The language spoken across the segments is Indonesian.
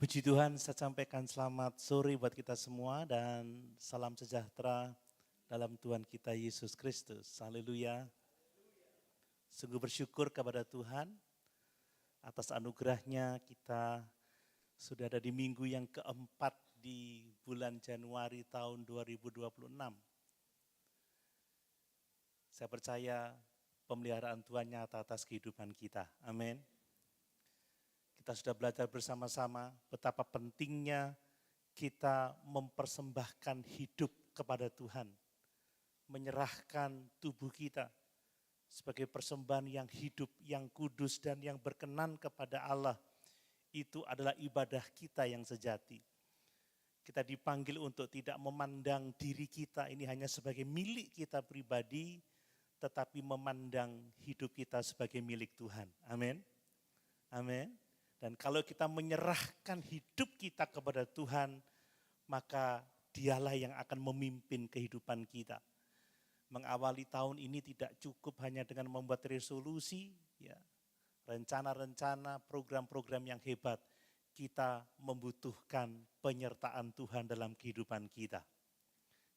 Puji Tuhan, saya sampaikan selamat sore buat kita semua dan salam sejahtera dalam Tuhan kita Yesus Kristus. Haleluya. Sungguh bersyukur kepada Tuhan atas anugerahnya kita sudah ada di minggu yang keempat di bulan Januari tahun 2026. Saya percaya pemeliharaan Tuhan nyata atas kehidupan kita. Amin. Kita sudah belajar bersama-sama betapa pentingnya kita mempersembahkan hidup kepada Tuhan. Menyerahkan tubuh kita sebagai persembahan yang hidup, yang kudus dan yang berkenan kepada Allah. Itu adalah ibadah kita yang sejati. Kita dipanggil untuk tidak memandang diri kita ini hanya sebagai milik kita pribadi, tetapi memandang hidup kita sebagai milik Tuhan. Amin. Amin. Dan kalau kita menyerahkan hidup kita kepada Tuhan, maka Dialah yang akan memimpin kehidupan kita. Mengawali tahun ini tidak cukup hanya dengan membuat resolusi, ya, rencana-rencana, program-program yang hebat. Kita membutuhkan penyertaan Tuhan dalam kehidupan kita.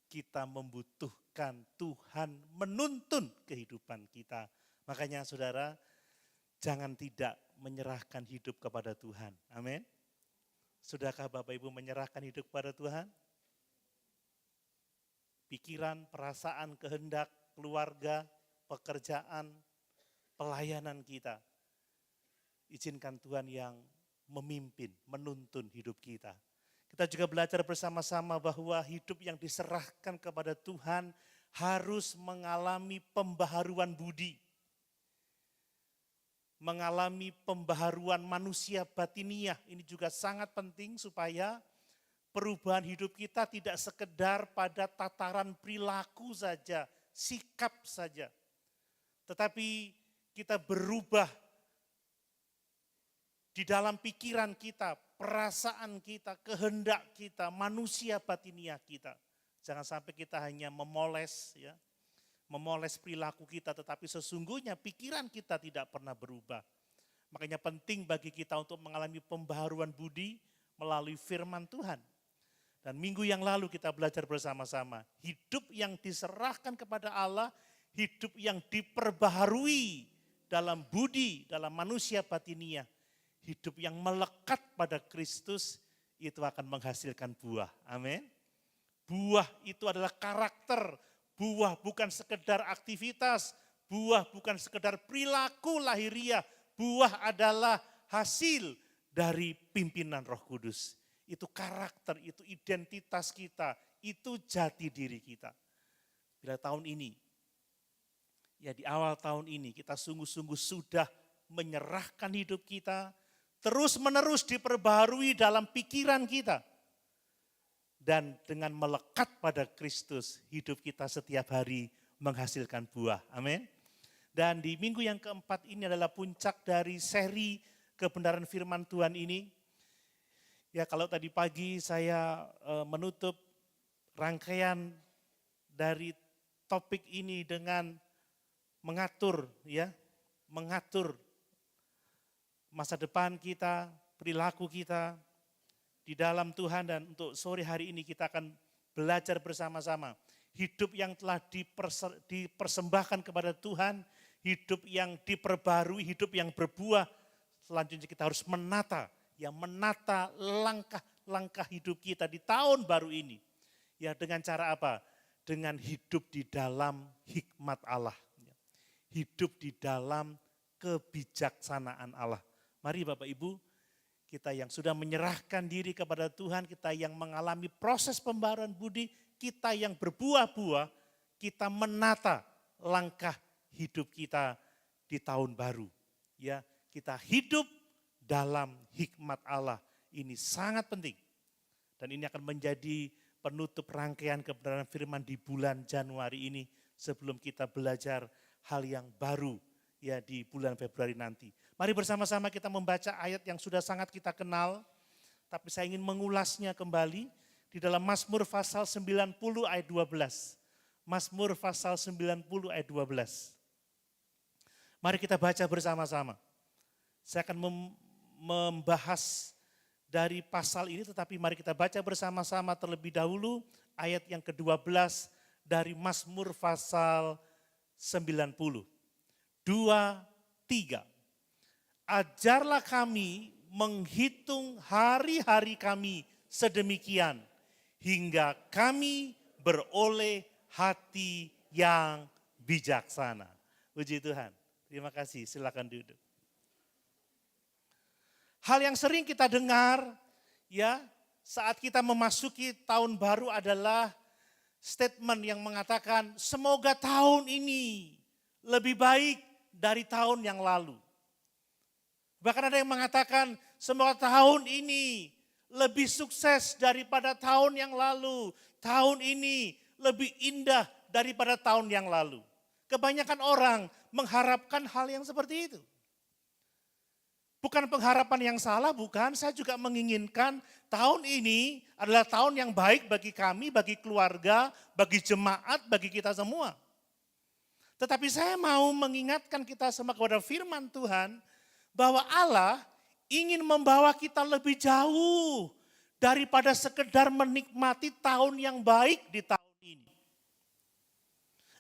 Kita membutuhkan Tuhan menuntun kehidupan kita. Makanya saudara, jangan tidak menyerahkan hidup kepada Tuhan. Amin. Sudahkah Bapak Ibu menyerahkan hidup kepada Tuhan? Pikiran, perasaan, kehendak, keluarga, pekerjaan, pelayanan kita. Izinkan Tuhan yang memimpin, menuntun hidup kita. Kita juga belajar bersama-sama bahwa hidup yang diserahkan kepada Tuhan harus mengalami pembaharuan budi. Mengalami pembaharuan manusia batiniah. Ini juga sangat penting supaya perubahan hidup kita tidak sekedar pada tataran perilaku saja, sikap saja. Tetapi kita berubah di dalam pikiran kita, perasaan kita, kehendak kita, manusia batiniah kita. Jangan sampai kita hanya memoles ya. Memoles perilaku kita, tetapi sesungguhnya pikiran kita tidak pernah berubah. Makanya penting bagi kita untuk mengalami pembaharuan budi melalui firman Tuhan. Dan minggu yang lalu kita belajar bersama-sama, hidup yang diserahkan kepada Allah, hidup yang diperbaharui dalam budi, dalam manusia batiniah, hidup yang melekat pada Kristus, itu akan menghasilkan buah. Amin. Buah itu adalah karakter. Buah bukan sekedar aktivitas, buah bukan sekedar perilaku lahiriah, buah adalah hasil dari pimpinan Roh Kudus. Itu karakter, itu identitas kita, itu jati diri kita. Bila tahun ini, ya di awal tahun ini kita sungguh-sungguh sudah menyerahkan hidup kita, terus menerus diperbaharui dalam pikiran kita. Dan dengan melekat pada Kristus, hidup kita setiap hari menghasilkan buah. Amin. Dan di minggu yang keempat ini adalah puncak dari seri kebenaran firman Tuhan ini. Ya kalau tadi pagi saya menutup rangkaian dari topik ini dengan mengatur masa depan kita, perilaku kita, di dalam Tuhan, dan untuk sore hari ini kita akan belajar bersama-sama. Hidup yang telah dipersembahkan kepada Tuhan, hidup yang diperbarui, hidup yang berbuah. Selanjutnya kita harus menata langkah-langkah hidup kita di tahun baru ini. Ya dengan cara apa? Dengan hidup di dalam hikmat Allah. Hidup di dalam kebijaksanaan Allah. Mari Bapak Ibu, kita yang sudah menyerahkan diri kepada Tuhan, kita yang mengalami proses pembaharuan budi, kita yang berbuah-buah, kita menata langkah hidup kita di tahun baru. Ya, kita hidup dalam hikmat Allah. Ini sangat penting. Dan ini akan menjadi penutup rangkaian kebenaran firman di bulan Januari ini sebelum kita belajar hal yang baru ya di bulan Februari nanti. Mari bersama-sama kita membaca ayat yang sudah sangat kita kenal, tapi saya ingin mengulasnya kembali di dalam Mazmur pasal 90 ayat 12. Mazmur pasal 90 ayat 12. Mari kita baca bersama-sama. Saya akan membahas dari pasal ini, tetapi mari kita baca bersama-sama terlebih dahulu ayat yang ke-12 dari Mazmur pasal 90. 2, 3. Ajarlah kami menghitung hari-hari kami sedemikian, hingga kami beroleh hati yang bijaksana. Puji Tuhan. Terima kasih, silakan duduk. Hal yang sering kita dengar ya saat kita memasuki tahun baru adalah statement yang mengatakan semoga tahun ini lebih baik dari tahun yang lalu. Bahkan ada yang mengatakan semoga tahun ini lebih sukses daripada tahun yang lalu. Tahun ini lebih indah daripada tahun yang lalu. Kebanyakan orang mengharapkan hal yang seperti itu. Bukan pengharapan yang salah, bukan. Saya juga menginginkan tahun ini adalah tahun yang baik bagi kami, bagi keluarga, bagi jemaat, bagi kita semua. Tetapi saya mau mengingatkan kita semua kepada firman Tuhan, bahwa Allah ingin membawa kita lebih jauh daripada sekedar menikmati tahun yang baik di tahun ini.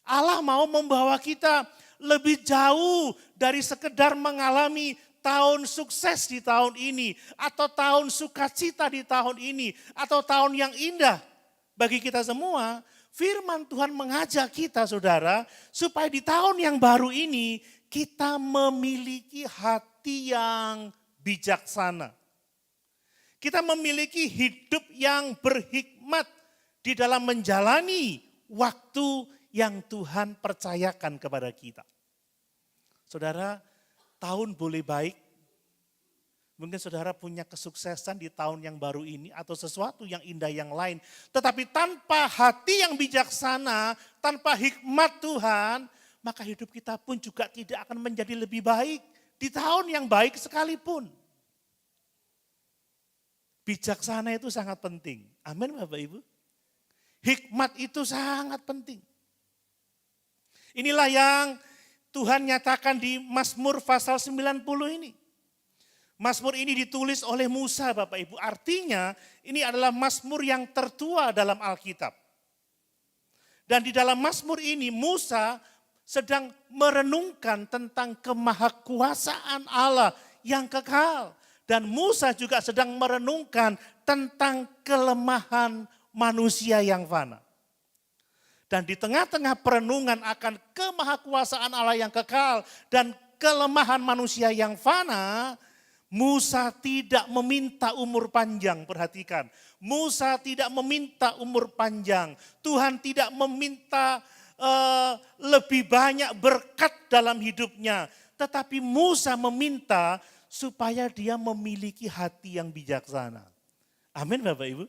Allah mau membawa kita lebih jauh dari sekedar mengalami tahun sukses di tahun ini, atau tahun sukacita di tahun ini, atau tahun yang indah bagi kita semua. Firman Tuhan mengajak kita saudara, supaya di tahun yang baru ini kita memiliki hati yang bijaksana. Kita memiliki hidup yang berhikmat di dalam menjalani waktu yang Tuhan percayakan kepada kita. Saudara, tahun boleh baik. Mungkin saudara punya kesuksesan di tahun yang baru ini atau sesuatu yang indah yang lain. Tetapi tanpa hati yang bijaksana, tanpa hikmat Tuhan, maka hidup kita pun juga tidak akan menjadi lebih baik di tahun yang baik sekalipun. Bijaksana itu sangat penting. Amin Bapak Ibu. Hikmat itu sangat penting. Inilah yang Tuhan nyatakan di Mazmur pasal 90 ini. Mazmur ini ditulis oleh Musa Bapak Ibu. Artinya ini adalah Mazmur yang tertua dalam Alkitab. Dan di dalam Mazmur ini Musa sedang merenungkan tentang kemahakuasaan Allah yang kekal. Dan Musa juga sedang merenungkan tentang kelemahan manusia yang fana. Dan di tengah-tengah perenungan akan kemahakuasaan Allah yang kekal dan kelemahan manusia yang fana, Musa tidak meminta umur panjang, perhatikan. Musa tidak meminta umur panjang. Tuhan tidak meminta lebih banyak berkat dalam hidupnya. Tetapi Musa meminta supaya dia memiliki hati yang bijaksana. Amin Bapak Ibu.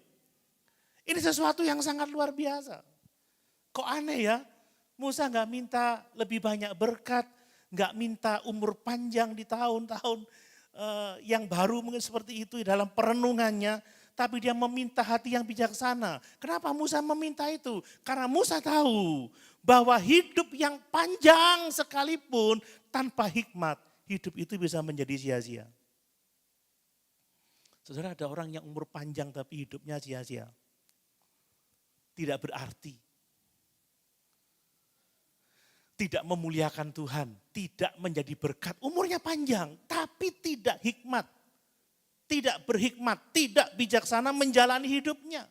Ini sesuatu yang sangat luar biasa. Kok aneh ya? Musa gak minta lebih banyak berkat, gak minta umur panjang di tahun-tahun yang baru mungkin seperti itu dalam perenungannya, tapi dia meminta hati yang bijaksana. Kenapa Musa meminta itu? Karena Musa tahu bahwa hidup yang panjang sekalipun tanpa hikmat, hidup itu bisa menjadi sia-sia. Saudara, ada orang yang umur panjang tapi hidupnya sia-sia. Tidak berarti. Tidak memuliakan Tuhan, tidak menjadi berkat. Umurnya panjang, tapi tidak hikmat. Tidak berhikmat, tidak bijaksana menjalani hidupnya.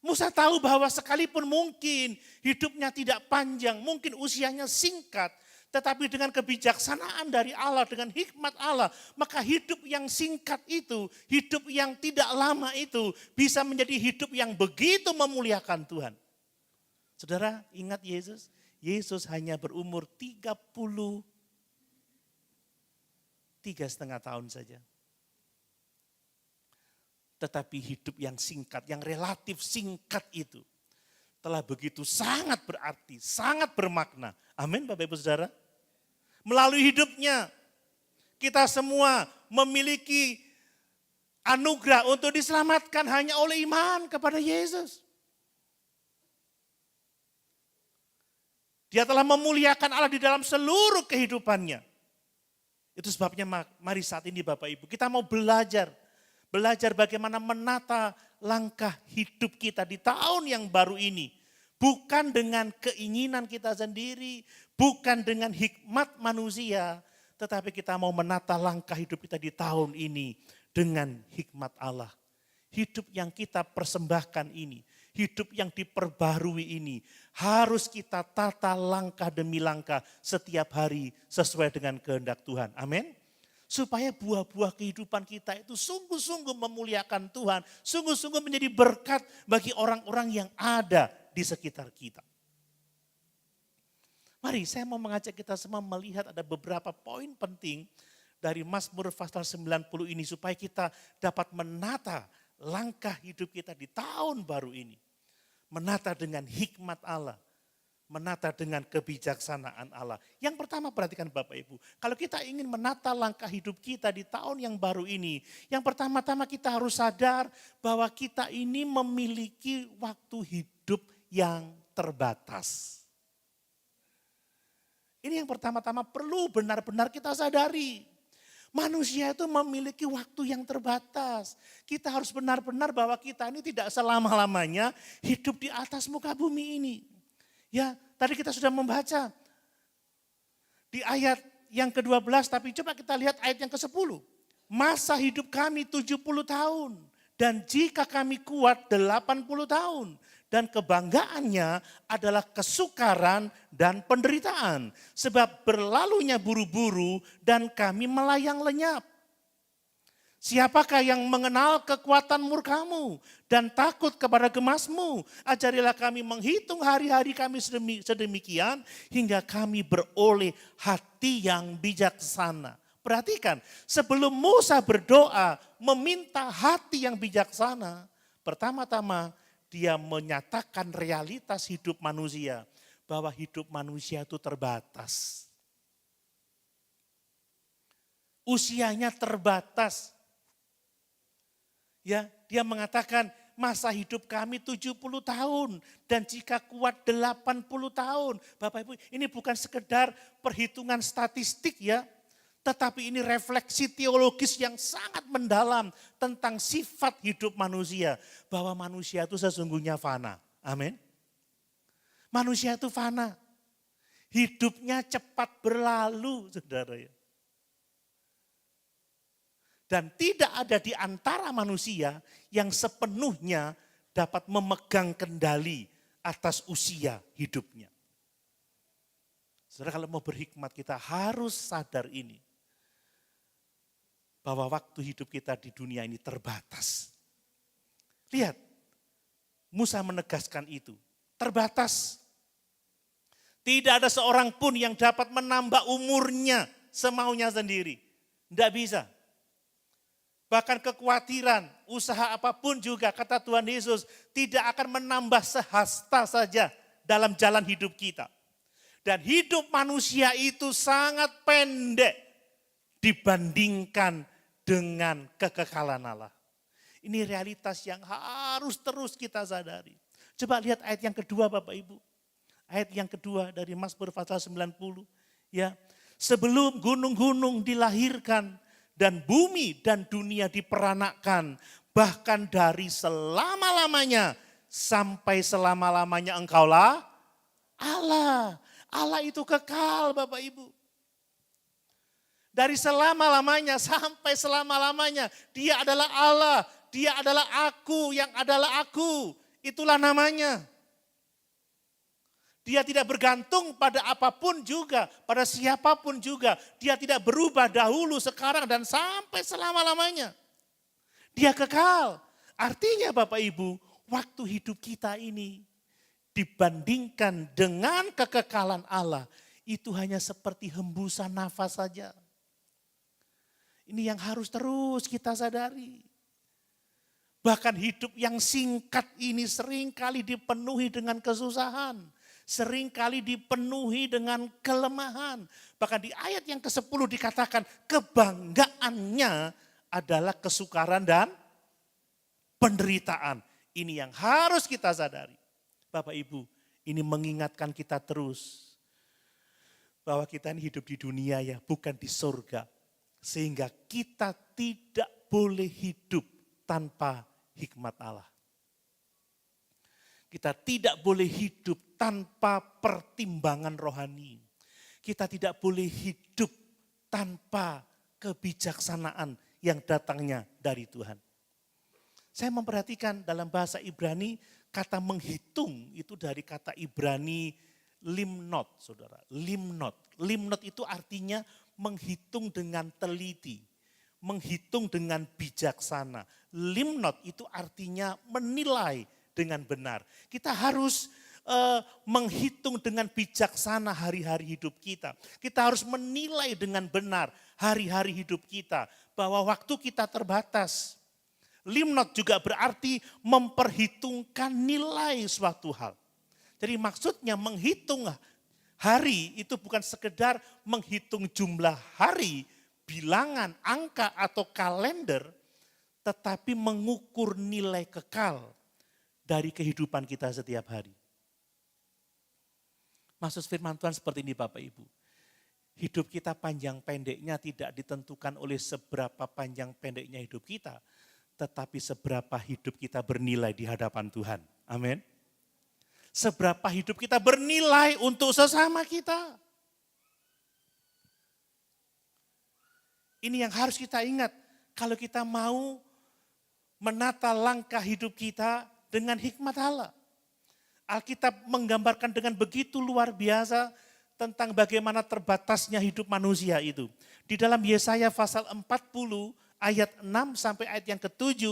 Musa tahu bahwa sekalipun mungkin hidupnya tidak panjang, mungkin usianya singkat, tetapi dengan kebijaksanaan dari Allah, dengan hikmat Allah, maka hidup yang singkat itu, hidup yang tidak lama itu bisa menjadi hidup yang begitu memuliakan Tuhan. Saudara, ingat Yesus? Yesus hanya berumur 33,5 tahun saja. Tetapi hidup yang singkat, yang relatif singkat itu telah begitu sangat berarti, sangat bermakna. Amin Bapak Ibu Saudara. Melalui hidupnya kita semua memiliki anugerah untuk diselamatkan hanya oleh iman kepada Yesus. Dia telah memuliakan Allah di dalam seluruh kehidupannya. Itu sebabnya mari saat ini Bapak Ibu, kita mau belajar bagaimana menata langkah hidup kita di tahun yang baru ini. Bukan dengan keinginan kita sendiri, bukan dengan hikmat manusia, tetapi kita mau menata langkah hidup kita di tahun ini dengan hikmat Allah. Hidup yang kita persembahkan ini, hidup yang diperbarui ini, harus kita tata langkah demi langkah setiap hari sesuai dengan kehendak Tuhan. Amin. Supaya buah-buah kehidupan kita itu sungguh-sungguh memuliakan Tuhan, sungguh-sungguh menjadi berkat bagi orang-orang yang ada di sekitar kita. Mari saya mau mengajak kita semua melihat ada beberapa poin penting dari Mazmur pasal 90 ini supaya kita dapat menata langkah hidup kita di tahun baru ini. Menata dengan hikmat Allah, menata dengan kebijaksanaan Allah. Yang pertama perhatikan Bapak Ibu, kalau kita ingin menata langkah hidup kita di tahun yang baru ini, yang pertama-tama kita harus sadar bahwa kita ini memiliki waktu hidup yang terbatas. Ini yang pertama-tama perlu benar-benar kita sadari. Manusia itu memiliki waktu yang terbatas. Kita harus benar-benar bahwa kita ini tidak selama-lamanya hidup di atas muka bumi ini. Ya, tadi kita sudah membaca di ayat yang ke-12, tapi coba kita lihat ayat yang ke-10. Masa hidup kami 70 tahun dan jika kami kuat 80 tahun. Dan kebanggaannya adalah kesukaran dan penderitaan. Sebab berlalunya buru-buru dan kami melayang lenyap. Siapakah yang mengenal kekuatan murkamu dan takut kepada gemasmu? Ajarilah kami menghitung hari-hari kami sedemikian hingga kami beroleh hati yang bijaksana. Perhatikan, sebelum Musa berdoa meminta hati yang bijaksana, pertama-tama dia menyatakan realitas hidup manusia, bahwa hidup manusia itu terbatas. Usianya terbatas. Ya, dia mengatakan masa hidup kami 70 tahun dan jika kuat 80 tahun. Bapak Ibu, ini bukan sekedar perhitungan statistik ya, tetapi ini refleksi teologis yang sangat mendalam tentang sifat hidup manusia. Bahwa manusia itu sesungguhnya fana. Amin. Manusia itu fana. Hidupnya cepat berlalu, saudara ya. Dan tidak ada di antara manusia yang sepenuhnya dapat memegang kendali atas usia hidupnya. Saudara, kalau mau berhikmat kita harus sadar ini. Bahwa waktu hidup kita di dunia ini terbatas. Lihat, Musa menegaskan itu. Terbatas. Tidak ada seorang pun yang dapat menambah umurnya semaunya sendiri. Tidak bisa. Bahkan kekhawatiran, usaha apapun juga, kata Tuhan Yesus, tidak akan menambah sehasta saja dalam jalan hidup kita. Dan hidup manusia itu sangat pendek dibandingkan dengan kekekalan Allah. Ini realitas yang harus terus kita sadari. Coba lihat ayat yang kedua Bapak Ibu. Ayat yang kedua dari Mazmur pasal 90. Ya, sebelum gunung-gunung dilahirkan dan bumi dan dunia diperanakkan, bahkan dari selama-lamanya sampai selama-lamanya Engkaulah Allah. Allah itu kekal Bapak Ibu. Dari selama-lamanya sampai selama-lamanya. Dia adalah Allah. Dia adalah aku yang adalah aku. Itulah namanya. Dia tidak bergantung pada apapun juga. Pada siapapun juga. Dia tidak berubah dahulu, sekarang, dan sampai selama-lamanya. Dia kekal. Artinya Bapak Ibu, waktu hidup kita ini dibandingkan dengan kekekalan Allah. Itu hanya seperti hembusan nafas saja. Ini yang harus terus kita sadari. Bahkan hidup yang singkat ini seringkali dipenuhi dengan kesusahan. Seringkali dipenuhi dengan kelemahan. Bahkan di ayat yang ke-10 dikatakan kebanggaannya adalah kesukaran dan penderitaan. Ini yang harus kita sadari. Bapak Ibu, ini mengingatkan kita terus. Bahwa kita ini hidup di dunia ya, bukan di surga. Sehingga kita tidak boleh hidup tanpa hikmat Allah. Kita tidak boleh hidup tanpa pertimbangan rohani. Kita tidak boleh hidup tanpa kebijaksanaan yang datangnya dari Tuhan. Saya memperhatikan dalam bahasa Ibrani, kata menghitung itu dari kata Ibrani limnot, saudara. Limnot. Limnot itu artinya menghitung dengan teliti, menghitung dengan bijaksana. Limnot itu artinya menilai dengan benar. Kita harus menghitung dengan bijaksana hari-hari hidup kita. Kita harus menilai dengan benar hari-hari hidup kita. Bahwa waktu kita terbatas. Limnot juga berarti memperhitungkan nilai suatu hal. Jadi maksudnya menghitung hari itu bukan sekedar menghitung jumlah hari, bilangan, angka atau kalender, tetapi mengukur nilai kekal dari kehidupan kita setiap hari. Maksud firman Tuhan seperti ini Bapak Ibu. Hidup kita panjang pendeknya tidak ditentukan oleh seberapa panjang pendeknya hidup kita, tetapi seberapa hidup kita bernilai di hadapan Tuhan. Amin. Seberapa hidup kita bernilai untuk sesama kita. Ini yang harus kita ingat. Kalau kita mau menata langkah hidup kita dengan hikmat Allah. Alkitab menggambarkan dengan begitu luar biasa tentang bagaimana terbatasnya hidup manusia itu. Di dalam Yesaya pasal 40 ayat 6 sampai ayat yang ke-7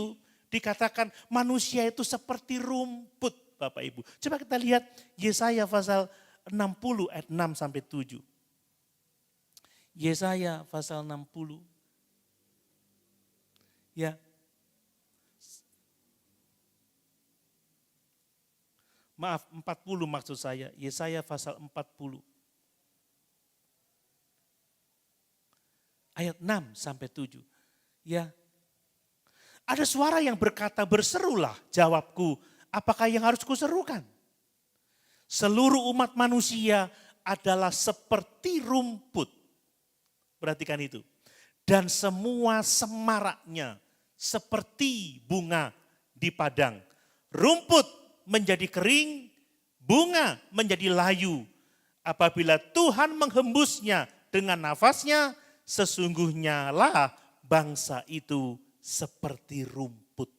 dikatakan manusia itu seperti rumput. Bapak Ibu. Coba kita lihat Yesaya pasal 60 ayat 6 sampai 7. Yesaya pasal 60. Ya. Maaf, 40 maksud saya. Yesaya pasal 40. Ayat 6 sampai 7. Ya. Ada suara yang berkata, berserulah, jawabku. Apakah yang harus kuserukan? Seluruh umat manusia adalah seperti rumput. Perhatikan itu. Dan semua semaraknya seperti bunga di padang. Rumput menjadi kering, bunga menjadi layu. Apabila Tuhan menghembusnya dengan nafasnya, sesungguhnya lah bangsa itu seperti rumput.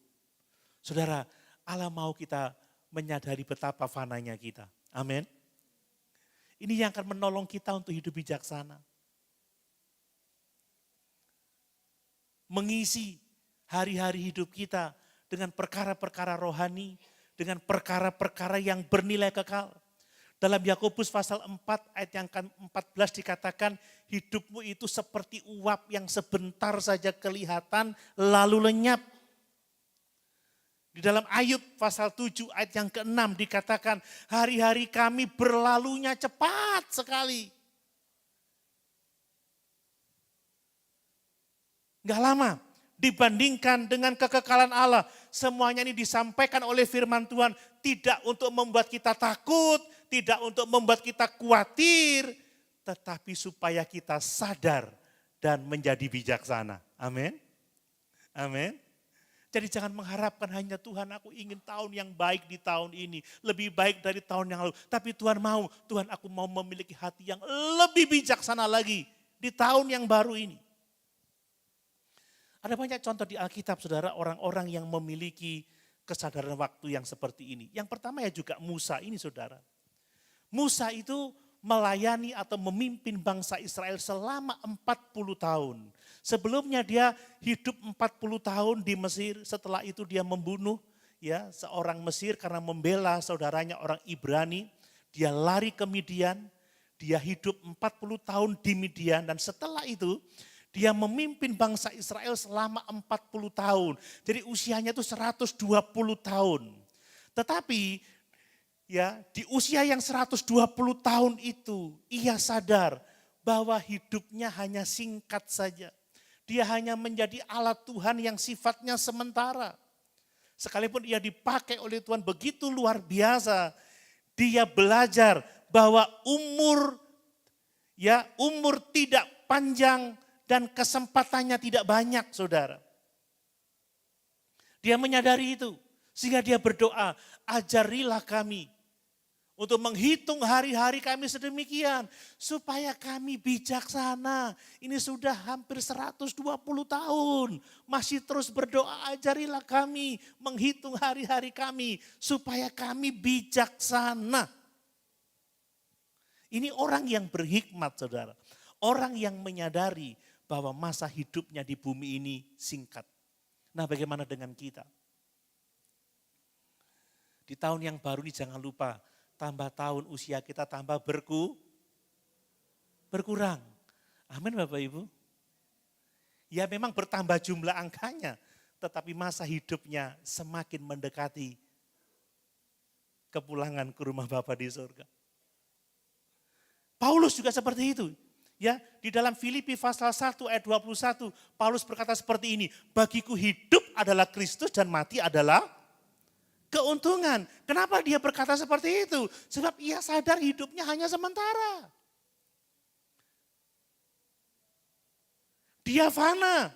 Saudara, Allah mau kita menyadari betapa fananya kita. Amin. Ini yang akan menolong kita untuk hidup bijaksana. Mengisi hari-hari hidup kita dengan perkara-perkara rohani, dengan perkara-perkara yang bernilai kekal. Dalam Yakobus pasal 4 ayat yang ke-14 dikatakan, hidupmu itu seperti uap yang sebentar saja kelihatan lalu lenyap. Di dalam Ayub pasal 7 ayat yang ke-6 dikatakan, hari-hari kami berlalunya cepat sekali. Gak lama dibandingkan dengan kekekalan Allah. Semuanya ini disampaikan oleh firman Tuhan, tidak untuk membuat kita takut, tidak untuk membuat kita khawatir, tetapi supaya kita sadar dan menjadi bijaksana. Amin. Amin. Jadi jangan mengharapkan hanya Tuhan aku ingin tahun yang baik di tahun ini. Lebih baik dari tahun yang lalu. Tapi Tuhan mau, Tuhan aku mau memiliki hati yang lebih bijaksana lagi di tahun yang baru ini. Ada banyak contoh di Alkitab saudara, orang-orang yang memiliki kesadaran waktu yang seperti ini. Yang pertama ya juga Musa ini saudara. Musa itu melayani atau memimpin bangsa Israel selama 40 tahun. Sebelumnya dia hidup 40 tahun di Mesir, setelah itu dia membunuh ya seorang Mesir karena membela saudaranya orang Ibrani. Dia lari ke Midian, dia hidup 40 tahun di Midian dan setelah itu dia memimpin bangsa Israel selama 40 tahun. Jadi usianya itu 120 tahun. Tetapi ya di usia yang 120 tahun itu ia sadar bahwa hidupnya hanya singkat saja. Dia hanya menjadi alat Tuhan yang sifatnya sementara. Sekalipun ia dipakai oleh Tuhan begitu luar biasa, dia belajar bahwa umur tidak panjang dan kesempatannya tidak banyak, saudara. Dia menyadari itu, sehingga dia berdoa, ajarilah kami untuk menghitung hari-hari kami sedemikian, supaya kami bijaksana. Ini sudah hampir 120 tahun, masih terus berdoa, ajarilah kami menghitung hari-hari kami, supaya kami bijaksana. Ini orang yang berhikmat, saudara. Orang yang menyadari bahwa masa hidupnya di bumi ini singkat. Nah, bagaimana dengan kita? Di tahun yang baru ini jangan lupa, tambah tahun usia kita tambah berkurang. Amin Bapak Ibu. Ya memang bertambah jumlah angkanya, tetapi masa hidupnya semakin mendekati kepulangan ke rumah Bapa di surga. Paulus juga seperti itu. Ya, di dalam Filipi pasal 1 ayat 21, Paulus berkata seperti ini, bagiku hidup adalah Kristus dan mati adalah keuntungan. Kenapa dia berkata seperti itu? Sebab ia sadar hidupnya hanya sementara. Dia fana.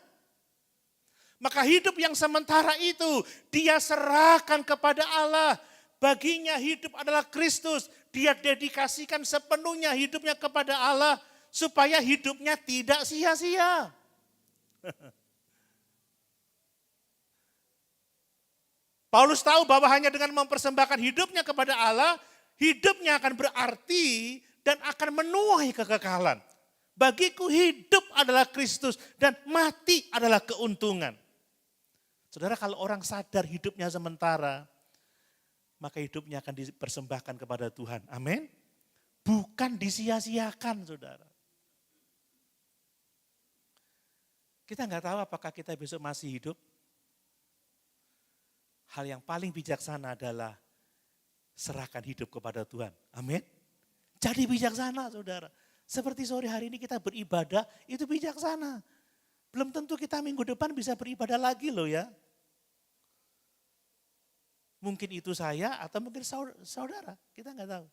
Maka hidup yang sementara itu dia serahkan kepada Allah. Baginya hidup adalah Kristus. Dia dedikasikan sepenuhnya hidupnya kepada Allah supaya hidupnya tidak sia-sia. Paulus tahu bahwa hanya dengan mempersembahkan hidupnya kepada Allah, hidupnya akan berarti dan akan menuai kekekalan. Bagiku hidup adalah Kristus dan mati adalah keuntungan. Saudara, kalau orang sadar hidupnya sementara, maka hidupnya akan dipersembahkan kepada Tuhan. Amin. Bukan disia-siakan, saudara. Kita nggak tahu apakah kita besok masih hidup. Hal yang paling bijaksana adalah serahkan hidup kepada Tuhan. Amin. Jadi bijaksana, saudara. Seperti sore hari ini kita beribadah, itu bijaksana. Belum tentu kita minggu depan bisa beribadah lagi loh ya. Mungkin itu saya atau mungkin saudara, kita nggak tahu.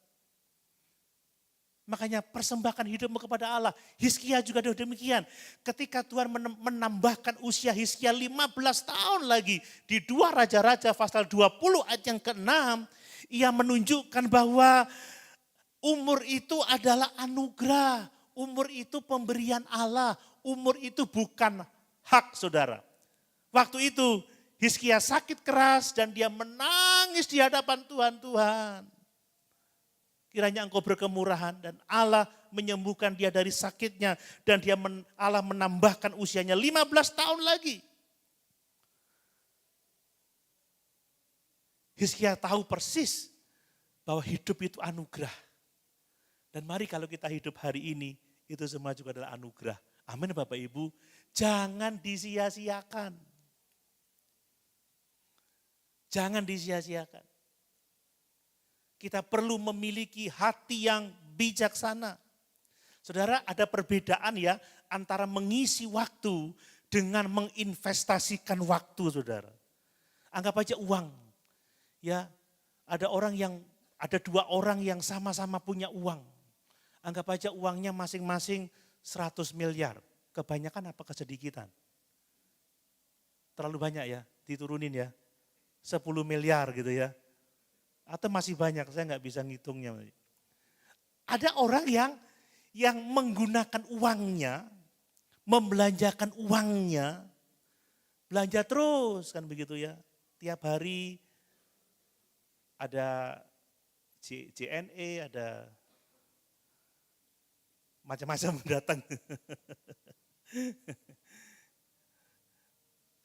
Makanya persembahkan hidupmu kepada Allah. Hizkia juga demikian. Ketika Tuhan menambahkan usia Hizkia 15 tahun lagi. Di 2 Raja-Raja pasal 20 ayat yang ke-6. Ia menunjukkan bahwa umur itu adalah anugerah. Umur itu pemberian Allah. Umur itu bukan hak, saudara. Waktu itu Hizkia sakit keras dan dia menangis di hadapan Tuhan. Kiranya engkau berkemurahan dan Allah menyembuhkan dia dari sakitnya. Dan Allah menambahkan usianya 15 tahun lagi. Hizkia tahu persis bahwa hidup itu anugerah. Dan mari kalau kita hidup hari ini, itu semua juga adalah anugerah. Amin Bapak Ibu, jangan disia-siakan. Jangan disia-siakan. Kita perlu memiliki hati yang bijaksana. Saudara, ada perbedaan ya antara mengisi waktu dengan menginvestasikan waktu, saudara. Anggap aja uang. Ya, ada 2 orang yang sama-sama punya uang. Anggap aja uangnya masing-masing 100 miliar. Kebanyakan apa kesedikitan? Terlalu banyak ya, diturunin ya. 10 miliar gitu ya. Atau masih banyak, saya nggak bisa ngitungnya. Ada orang yang menggunakan uangnya, membelanjakan uangnya, belanja terus kan begitu ya. Tiap hari ada JNE, ada macam-macam datang.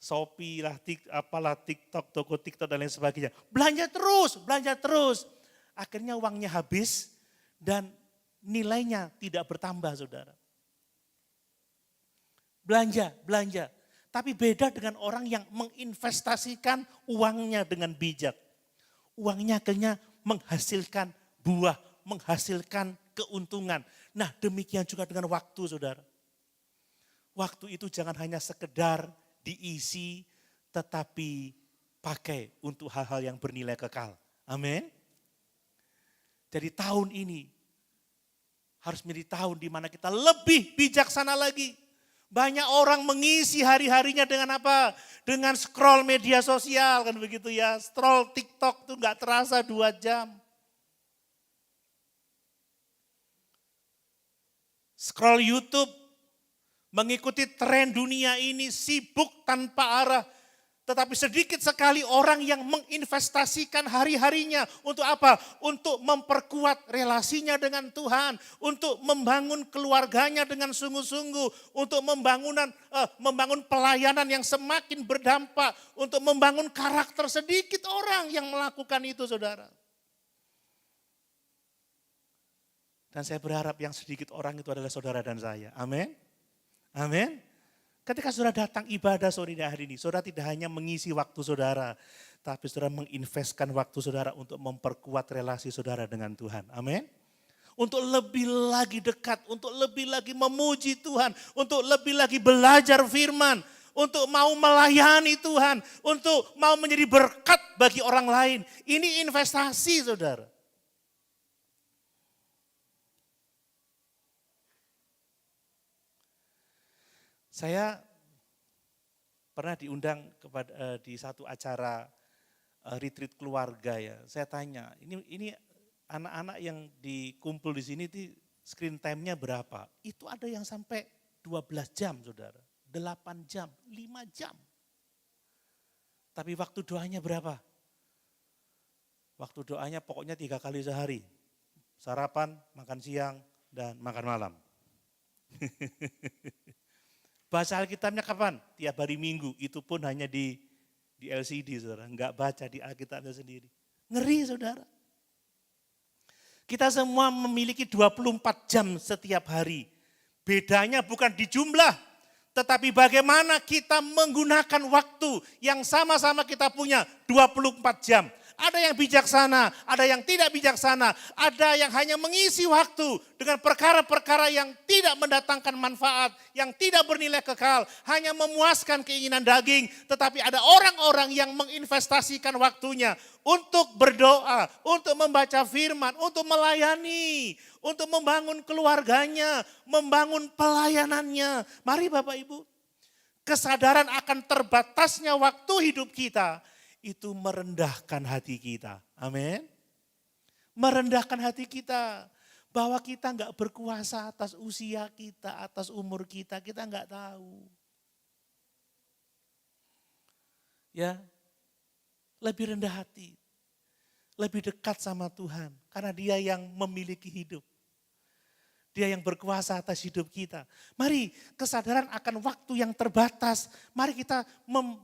Shopee lah, TikTok, toko TikTok dan lain sebagainya. Belanja terus. Akhirnya uangnya habis dan nilainya tidak bertambah, saudara. Belanja. Tapi beda dengan orang yang menginvestasikan uangnya dengan bijak. Uangnya akhirnya menghasilkan buah, menghasilkan keuntungan. Nah, demikian juga dengan waktu, saudara. Waktu itu jangan hanya sekedar diisi, tetapi pakai untuk hal-hal yang bernilai kekal. Amin. Jadi tahun ini harus menjadi tahun di mana kita lebih bijaksana lagi. Banyak orang mengisi hari-harinya dengan apa? Dengan scroll media sosial kan begitu ya. Scroll TikTok tuh nggak terasa 2 jam. Scroll YouTube, mengikuti tren dunia ini, sibuk tanpa arah. Tetapi sedikit sekali orang yang menginvestasikan hari-harinya untuk apa? Untuk memperkuat relasinya dengan Tuhan, untuk membangun keluarganya dengan sungguh-sungguh, untuk membangun pelayanan yang semakin berdampak, untuk membangun karakter. Sedikit orang yang melakukan itu, saudara. Dan saya berharap yang sedikit orang itu adalah saudara dan saya. Amin. Amin. Ketika saudara datang ibadah sore hari ini, saudara tidak hanya mengisi waktu saudara, tapi saudara menginvestkan waktu saudara untuk memperkuat relasi saudara dengan Tuhan. Amin. Untuk lebih lagi dekat, untuk lebih lagi memuji Tuhan, untuk lebih lagi belajar firman, untuk mau melayani Tuhan, untuk mau menjadi berkat bagi orang lain. Ini investasi, saudara. Saya pernah diundang di satu acara retreat keluarga ya. Saya tanya, ini anak-anak yang dikumpul di sini screen time-nya berapa? Itu ada yang sampai 12 jam, saudara. 8 jam, 5 jam. Tapi waktu doanya berapa? Waktu doanya pokoknya 3 kali sehari. Sarapan, makan siang, dan makan malam. Baca Alkitabnya kapan? Tiap hari Minggu, itu pun hanya di LCD, saudara. Enggak baca di Alkitabnya sendiri. Ngeri, saudara. Kita semua memiliki 24 jam setiap hari. Bedanya bukan di jumlah, tetapi bagaimana kita menggunakan waktu yang sama-sama kita punya 24 jam. Ada yang bijaksana, ada yang tidak bijaksana, ada yang hanya mengisi waktu dengan perkara-perkara yang tidak mendatangkan manfaat, yang tidak bernilai kekal, hanya memuaskan keinginan daging. Tetapi ada orang-orang yang menginvestasikan waktunya untuk berdoa, untuk membaca firman, untuk melayani, untuk membangun keluarganya, membangun pelayanannya. Mari Bapak Ibu, kesadaran akan terbatasnya waktu hidup kita, itu merendahkan hati kita. Amin. Merendahkan hati kita. Bahwa kita enggak berkuasa atas usia kita, atas umur kita enggak tahu. Ya, lebih rendah hati. Lebih dekat sama Tuhan. Karena Dia yang memiliki hidup. Dia yang berkuasa atas hidup kita. Mari kesadaran akan waktu yang terbatas. Mari kita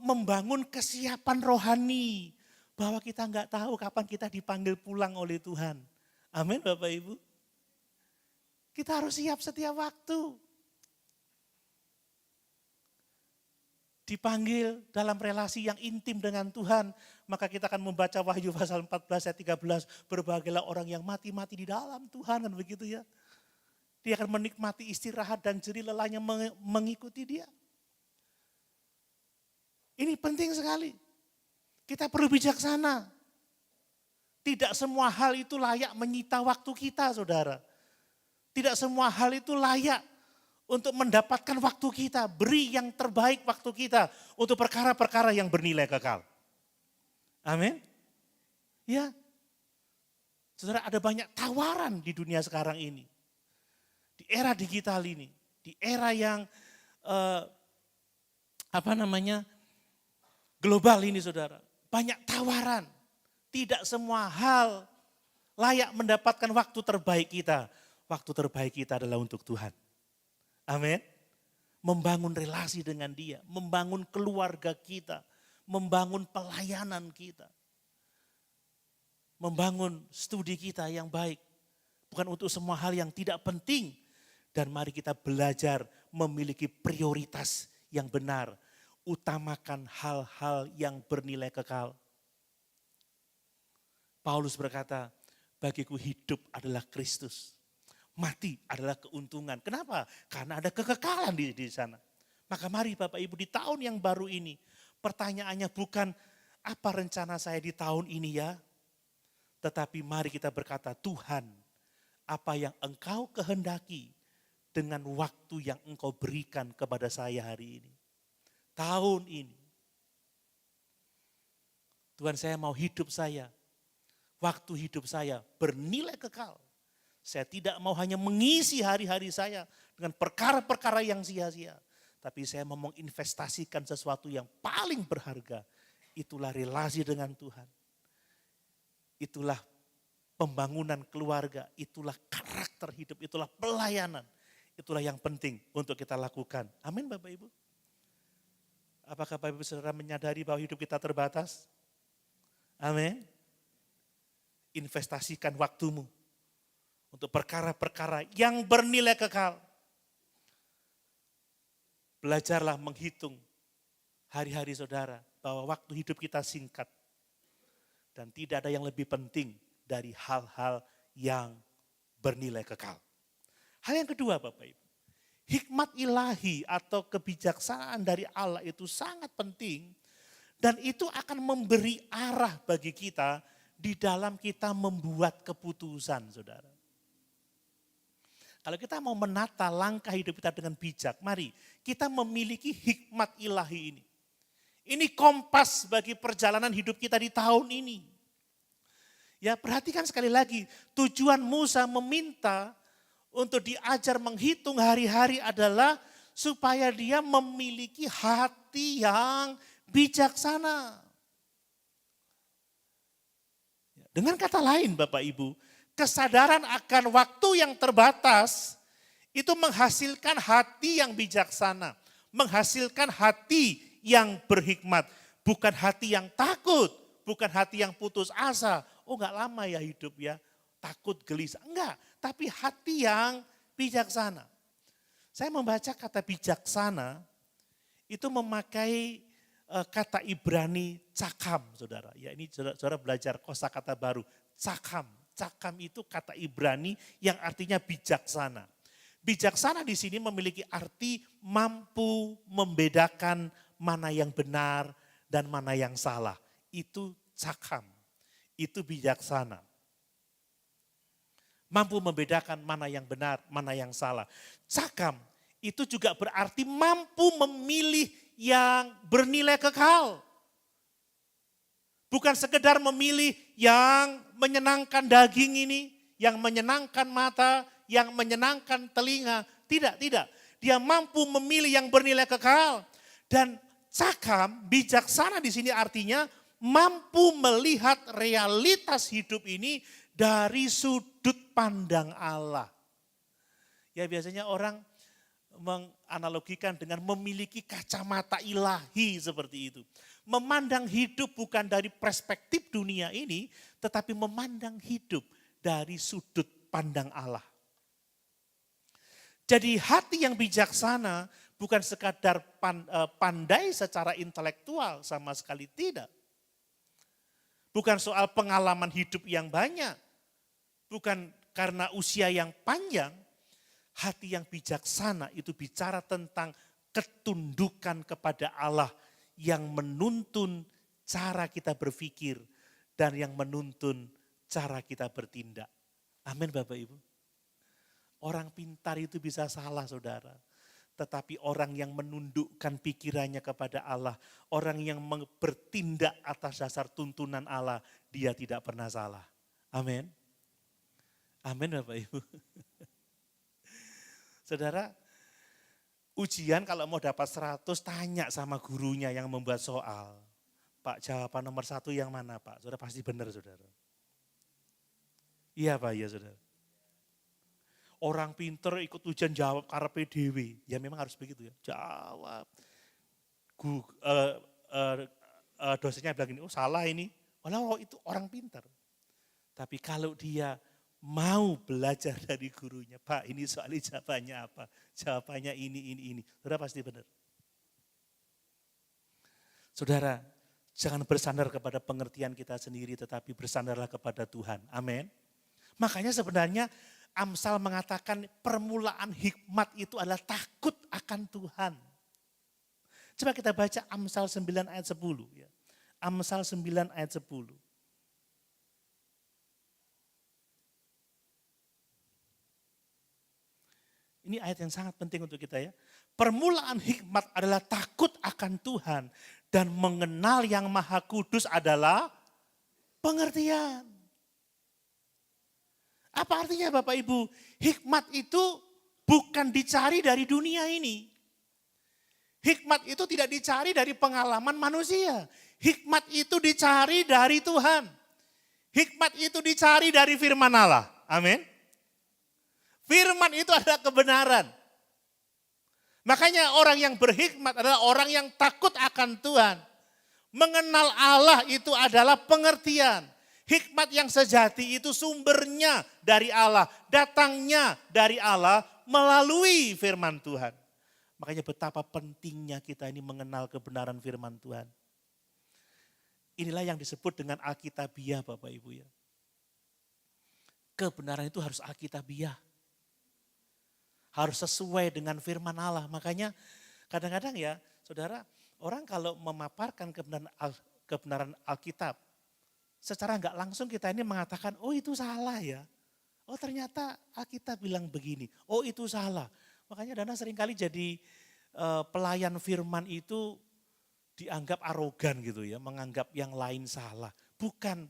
membangun kesiapan rohani. Bahwa kita enggak tahu kapan kita dipanggil pulang oleh Tuhan. Amin Bapak Ibu. Kita harus siap setiap waktu. Dipanggil dalam relasi yang intim dengan Tuhan. Maka kita akan membaca Wahyu pasal 14 ayat 13. Berbahagialah orang yang mati-mati di dalam Tuhan. Kan begitu ya. Dia akan menikmati istirahat dan jerih lelahnya mengikuti Dia. Ini penting sekali. Kita perlu bijaksana. Tidak semua hal itu layak menyita waktu kita, saudara. Tidak semua hal itu layak untuk mendapatkan waktu kita. Beri yang terbaik waktu kita untuk perkara-perkara yang bernilai kekal. Amin. Ya. Saudara, ada banyak tawaran di dunia sekarang ini. Di era digital ini, di era yang global ini saudara. Banyak tawaran, tidak semua hal layak mendapatkan waktu terbaik kita. Waktu terbaik kita adalah untuk Tuhan. Amin. Membangun relasi dengan Dia, membangun keluarga kita, membangun pelayanan kita. Membangun studi kita yang baik. Bukan untuk semua hal yang tidak penting. Dan mari kita belajar memiliki prioritas yang benar. Utamakan hal-hal yang bernilai kekal. Paulus berkata, bagiku hidup adalah Kristus. Mati adalah keuntungan. Kenapa? Karena ada kekekalan di sana. Maka mari Bapak Ibu di tahun yang baru ini. Pertanyaannya bukan apa rencana saya di tahun ini ya. Tetapi mari kita berkata, Tuhan apa yang Engkau kehendaki dengan waktu yang engkau berikan kepada saya hari ini. Tahun ini. Tuhan, saya mau hidup saya, waktu hidup saya bernilai kekal. Saya tidak mau hanya mengisi hari-hari saya dengan perkara-perkara yang sia-sia. Tapi saya mau menginvestasikan sesuatu yang paling berharga. Itulah relasi dengan Tuhan. Itulah pembangunan keluarga, itulah karakter hidup, itulah pelayanan. Itulah yang penting untuk kita lakukan. Amin Bapak Ibu. Apakah Bapak Ibu Saudara menyadari bahwa hidup kita terbatas? Amin. Investasikan waktumu untuk perkara-perkara yang bernilai kekal. Belajarlah menghitung hari-hari saudara bahwa waktu hidup kita singkat. Dan tidak ada yang lebih penting dari hal-hal yang bernilai kekal. Hal yang kedua Bapak Ibu, hikmat ilahi atau kebijaksanaan dari Allah itu sangat penting dan itu akan memberi arah bagi kita di dalam kita membuat keputusan saudara. Kalau kita mau menata langkah hidup kita dengan bijak, mari kita memiliki hikmat ilahi ini. Ini kompas bagi perjalanan hidup kita di tahun ini. Ya perhatikan sekali lagi, tujuan Musa meminta untuk diajar menghitung hari-hari adalah supaya dia memiliki hati yang bijaksana. Dengan kata lain Bapak Ibu, kesadaran akan waktu yang terbatas itu menghasilkan hati yang bijaksana. Menghasilkan hati yang berhikmat. Bukan hati yang takut, bukan hati yang putus asa. Oh enggak lama ya hidup ya, takut gelisah. Enggak, tapi hati yang bijaksana. Saya membaca kata bijaksana, itu memakai kata Ibrani cakam saudara. Ya ini saudara belajar kosakata baru, cakam. Cakam itu kata Ibrani yang artinya bijaksana. Bijaksana di sini memiliki arti mampu membedakan mana yang benar dan mana yang salah. Itu cakam. Itu bijaksana. Mampu membedakan mana yang benar, mana yang salah. Cakam itu juga berarti mampu memilih yang bernilai kekal. Bukan sekedar memilih yang menyenangkan daging ini, yang menyenangkan mata, yang menyenangkan telinga. Tidak. Dia mampu memilih yang bernilai kekal. Dan cakam, bijaksana di sini artinya mampu melihat realitas hidup ini dari sudut pandang Allah. Ya biasanya orang menganalogikan dengan memiliki kacamata ilahi seperti itu. Memandang hidup bukan dari perspektif dunia ini, tetapi memandang hidup dari sudut pandang Allah. Jadi hati yang bijaksana bukan sekadar pandai secara intelektual, sama sekali tidak. Bukan soal pengalaman hidup yang banyak, bukan karena usia yang panjang. Hati yang bijaksana itu bicara tentang ketundukan kepada Allah yang menuntun cara kita berpikir dan yang menuntun cara kita bertindak. Amin Bapak Ibu. Orang pintar itu bisa salah saudara. Tetapi orang yang menundukkan pikirannya kepada Allah, orang yang bertindak atas dasar tuntunan Allah, dia tidak pernah salah. Amin. Amin Bapak Ibu. Saudara, ujian kalau mau dapat 100 tanya sama gurunya yang membuat soal. Pak, jawaban nomor 1 yang mana Pak? Saudara pasti benar saudara. Iya Pak, iya saudara. Orang pinter ikut ujian jawab karepe dhewe. Ya memang harus begitu ya. Jawab. Dosennya bilang gini, oh salah ini. Walau itu orang pinter. Tapi kalau dia mau belajar dari gurunya, Pak ini soalnya jawabannya apa? Jawabannya ini. Saudara pasti benar. Saudara, jangan bersandar kepada pengertian kita sendiri, tetapi bersandarlah kepada Tuhan. Amin. Makanya sebenarnya Amsal mengatakan permulaan hikmat itu adalah takut akan Tuhan. Coba kita baca Amsal 9 ayat 10. Ya. Amsal 9 ayat 10. Ini ayat yang sangat penting untuk kita ya. Permulaan hikmat adalah takut akan Tuhan dan mengenal yang Maha Kudus adalah pengertian. Apa artinya Bapak Ibu? Hikmat itu bukan dicari dari dunia ini. Hikmat itu tidak dicari dari pengalaman manusia. Hikmat itu dicari dari Tuhan. Hikmat itu dicari dari firman Allah. Amin. Firman itu adalah kebenaran. Makanya orang yang berhikmat adalah orang yang takut akan Tuhan. Mengenal Allah itu adalah pengertian. Hikmat yang sejati itu sumbernya dari Allah. Datangnya dari Allah melalui firman Tuhan. Makanya betapa pentingnya kita ini mengenal kebenaran firman Tuhan. Inilah yang disebut dengan Alkitabiah Bapak Ibu ya. Kebenaran itu harus Alkitabiah. Harus sesuai dengan firman Allah. Makanya kadang-kadang ya saudara, orang kalau memaparkan kebenaran Alkitab, secara nggak langsung kita ini mengatakan, oh itu salah ya. Oh ternyata Alkitab bilang begini, oh itu salah. Makanya Dana seringkali jadi pelayan firman itu dianggap arogan gitu ya, menganggap yang lain salah. Bukan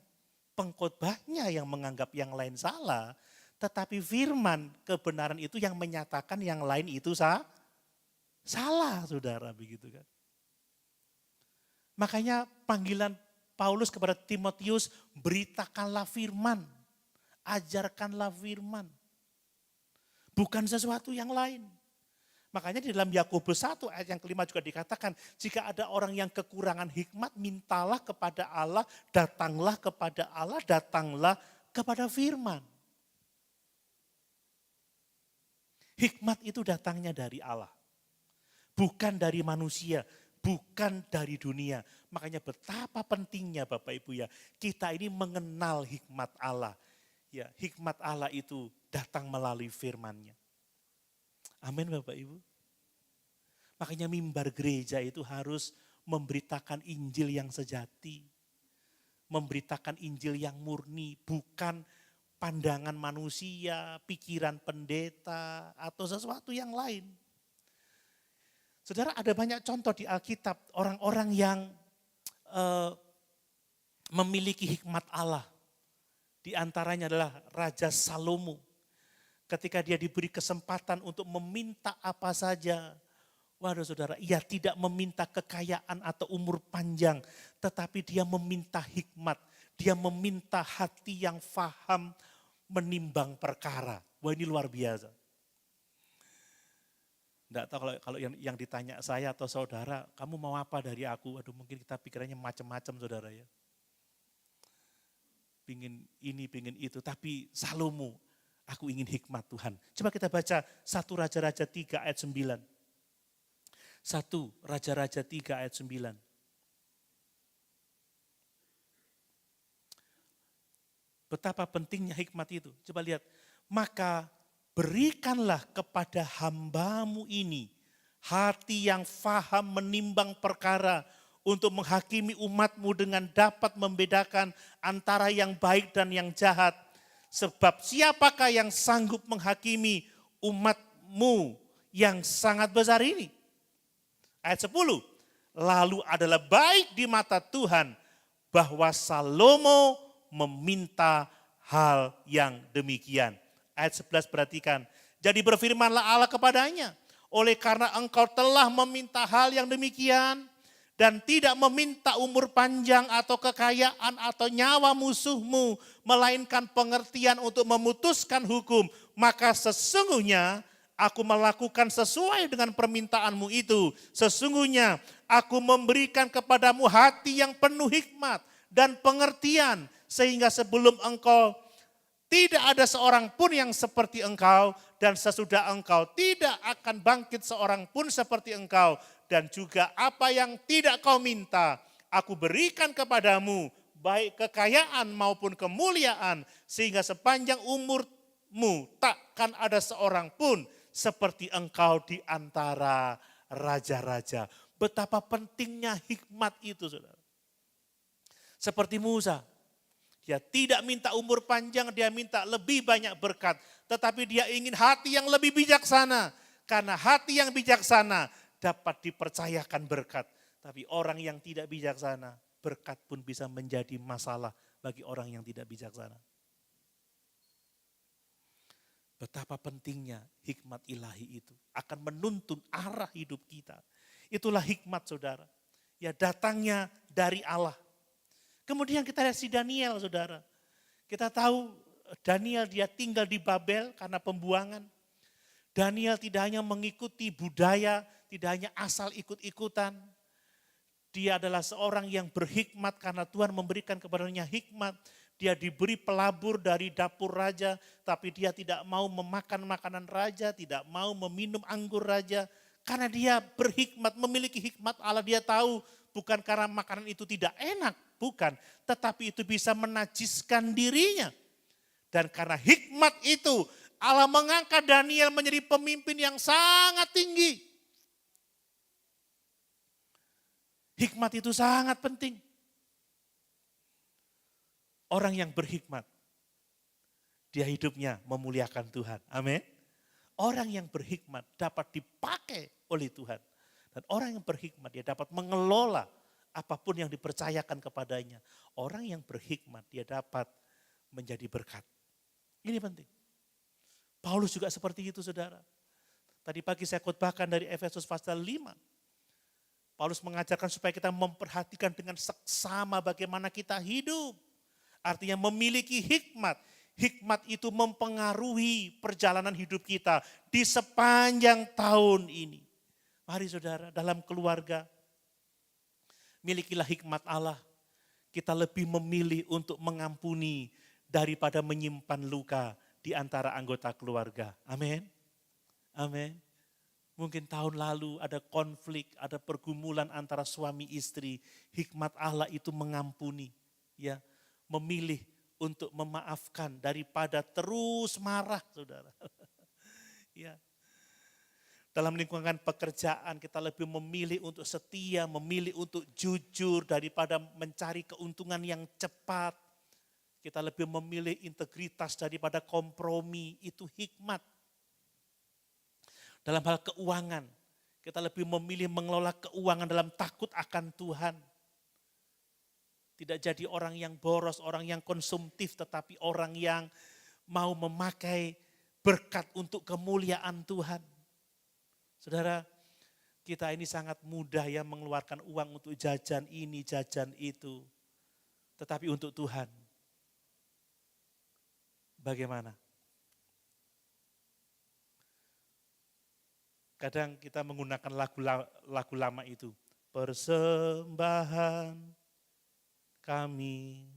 pengkhotbahnya yang menganggap yang lain salah, tetapi firman kebenaran itu yang menyatakan yang lain itu salah, saudara, begitu kan. Makanya panggilan Paulus kepada Timotius, beritakanlah firman, ajarkanlah firman. Bukan sesuatu yang lain. Makanya di dalam Yakobus 1 ayat yang kelima juga dikatakan, jika ada orang yang kekurangan hikmat, mintalah kepada Allah, datanglah kepada firman. Hikmat itu datangnya dari Allah. Bukan dari manusia, bukan dari dunia. Makanya betapa pentingnya Bapak Ibu ya, kita ini mengenal hikmat Allah. Ya, hikmat Allah itu datang melalui firman-Nya. Amin Bapak Ibu. Makanya mimbar gereja itu harus memberitakan Injil yang sejati. Memberitakan Injil yang murni, bukan pandangan manusia, pikiran pendeta, atau sesuatu yang lain. Saudara, ada banyak contoh di Alkitab, orang-orang yang memiliki hikmat Allah. Di antaranya adalah Raja Salomo. Ketika dia diberi kesempatan untuk meminta apa saja. Waduh saudara, ia tidak meminta kekayaan atau umur panjang, tetapi dia meminta hikmat. Dia meminta hati yang faham menimbang perkara. Wah ini luar biasa. Enggak tahu kalau yang ditanya saya atau saudara, kamu mau apa dari aku? Aduh mungkin kita pikirannya macam-macam saudara ya. Pingin ini, pingin itu. Tapi Salomo, aku ingin hikmat Tuhan. Coba kita baca 1 Raja-Raja 3 ayat 9. 1 Raja-Raja 3 ayat 9. Betapa pentingnya hikmat itu. Coba lihat. Maka berikanlah kepada hambamu ini hati yang faham menimbang perkara untuk menghakimi umatmu dengan dapat membedakan antara yang baik dan yang jahat. Sebab siapakah yang sanggup menghakimi umatmu yang sangat besar ini? Ayat 10. Lalu adalah baik di mata Tuhan bahwa Salomo meminta hal yang demikian. Ayat 11 perhatikan. Jadi berfirmanlah Allah kepadanya, oleh karena engkau telah meminta hal yang demikian dan tidak meminta umur panjang atau kekayaan atau nyawa musuhmu, melainkan pengertian untuk memutuskan hukum, maka sesungguhnya aku melakukan sesuai dengan permintaanmu itu. Sesungguhnya aku memberikan kepadamu hati yang penuh hikmat dan pengertian, sehingga sebelum engkau tidak ada seorang pun yang seperti engkau, dan sesudah engkau tidak akan bangkit seorang pun seperti engkau. Dan juga apa yang tidak kau minta, aku berikan kepadamu, baik kekayaan maupun kemuliaan, sehingga sepanjang umurmu takkan ada seorang pun seperti engkau di antara raja-raja. Betapa pentingnya hikmat itu, saudara. Seperti Musa, Dia tidak minta umur panjang, dia minta lebih banyak berkat. Tetapi dia ingin hati yang lebih bijaksana. Karena hati yang bijaksana dapat dipercayakan berkat. Tapi orang yang tidak bijaksana, berkat pun bisa menjadi masalah bagi orang yang tidak bijaksana. Betapa pentingnya hikmat ilahi itu akan menuntun arah hidup kita. Itulah hikmat saudara. Ya datangnya dari Allah. Kemudian kita lihat si Daniel saudara. Kita tahu Daniel dia tinggal di Babel karena pembuangan. Daniel tidak hanya mengikuti budaya, tidak hanya asal ikut-ikutan. Dia adalah seorang yang berhikmat karena Tuhan memberikan kepadanya hikmat. Dia diberi pelabur dari dapur raja, tapi dia tidak mau memakan makanan raja, tidak mau meminum anggur raja. Karena dia berhikmat, memiliki hikmat Allah, dia tahu bukan karena makanan itu tidak enak, bukan. Tetapi itu bisa menajiskan dirinya. Dan karena hikmat itu, Allah mengangkat Daniel menjadi pemimpin yang sangat tinggi. Hikmat itu sangat penting. Orang yang berhikmat, dia hidupnya memuliakan Tuhan. Amin. Orang yang berhikmat dapat dipakai oleh Tuhan. Dan orang yang berhikmat dia dapat mengelola apapun yang dipercayakan kepadanya. Orang yang berhikmat dia dapat menjadi berkat. Ini penting. Paulus juga seperti itu saudara. Tadi pagi saya khotbahkan dari Efesus pasal 5. Paulus mengajarkan supaya kita memperhatikan dengan seksama bagaimana kita hidup. Artinya memiliki hikmat. Hikmat itu mempengaruhi perjalanan hidup kita di sepanjang tahun ini. Mari saudara, dalam keluarga, milikilah hikmat Allah. Kita lebih memilih untuk mengampuni daripada menyimpan luka di antara anggota keluarga. Amin. Amin. Mungkin tahun lalu ada konflik, ada pergumulan antara suami istri. Hikmat Allah itu mengampuni, ya, memilih untuk memaafkan daripada terus marah, saudara. Ya. Dalam lingkungan pekerjaan kita lebih memilih untuk setia, memilih untuk jujur daripada mencari keuntungan yang cepat. Kita lebih memilih integritas daripada kompromi, itu hikmat. Dalam hal keuangan, kita lebih memilih mengelola keuangan dalam takut akan Tuhan. Tidak jadi orang yang boros, orang yang konsumtif, tetapi orang yang mau memakai berkat untuk kemuliaan Tuhan. Saudara, kita ini sangat mudah ya mengeluarkan uang untuk jajan ini, jajan itu. Tetapi untuk Tuhan, bagaimana? Kadang kita menggunakan lagu lama itu. Persembahan kami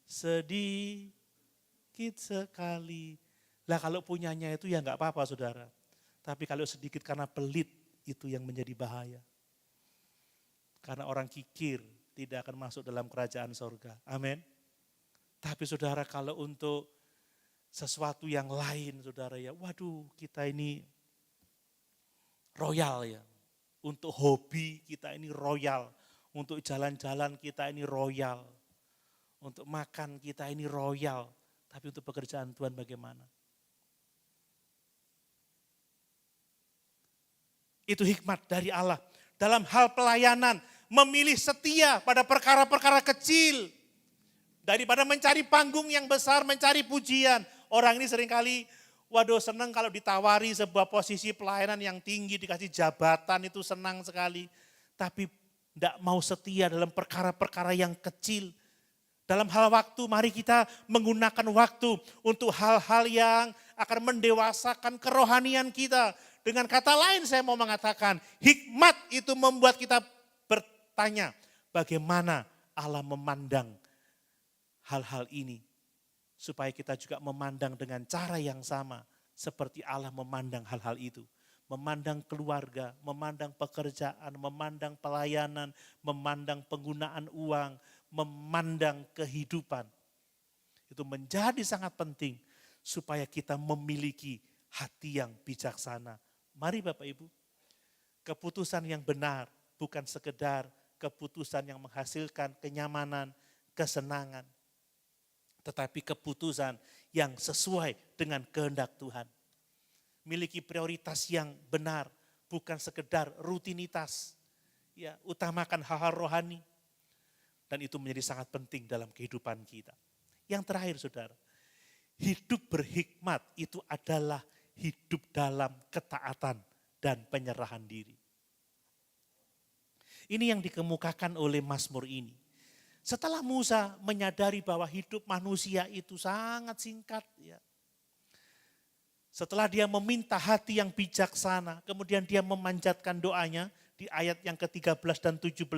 sedikit sekali. Lah kalau punyanya itu ya enggak apa-apa saudara. Tapi kalau sedikit karena pelit itu yang menjadi bahaya. Karena orang kikir tidak akan masuk dalam kerajaan sorga. Amin. Tapi saudara kalau untuk sesuatu yang lain saudara ya, waduh kita ini royal ya. Untuk hobi kita ini royal. Untuk jalan-jalan kita ini royal. Untuk makan kita ini royal. Tapi untuk pekerjaan Tuhan bagaimana? Itu hikmat dari Allah. Dalam hal pelayanan, memilih setia pada perkara-perkara kecil. Daripada mencari panggung yang besar, mencari pujian. Orang ini seringkali, waduh senang kalau ditawari sebuah posisi pelayanan yang tinggi, dikasih jabatan itu senang sekali. Tapi tidak mau setia dalam perkara-perkara yang kecil. Dalam hal waktu, mari kita menggunakan waktu untuk hal-hal yang akan mendewasakan kerohanian kita. Dengan kata lain saya mau mengatakan, hikmat itu membuat kita bertanya, bagaimana Allah memandang hal-hal ini. Supaya kita juga memandang dengan cara yang sama, seperti Allah memandang hal-hal itu. Memandang keluarga, memandang pekerjaan, memandang pelayanan, memandang penggunaan uang, memandang kehidupan. Itu menjadi sangat penting supaya kita memiliki hati yang bijaksana. Mari Bapak Ibu, keputusan yang benar bukan sekedar keputusan yang menghasilkan kenyamanan, kesenangan, tetapi keputusan yang sesuai dengan kehendak Tuhan. Miliki prioritas yang benar, bukan sekedar rutinitas. Ya, utamakan hal-hal rohani. Dan itu menjadi sangat penting dalam kehidupan kita. Yang terakhir saudara, hidup berhikmat itu adalah hidup dalam ketaatan dan penyerahan diri. Ini yang dikemukakan oleh Mazmur ini. Setelah Musa menyadari bahwa hidup manusia itu sangat singkat, ya. Setelah dia meminta hati yang bijaksana, kemudian dia memanjatkan doanya di ayat yang ke-13 dan 17.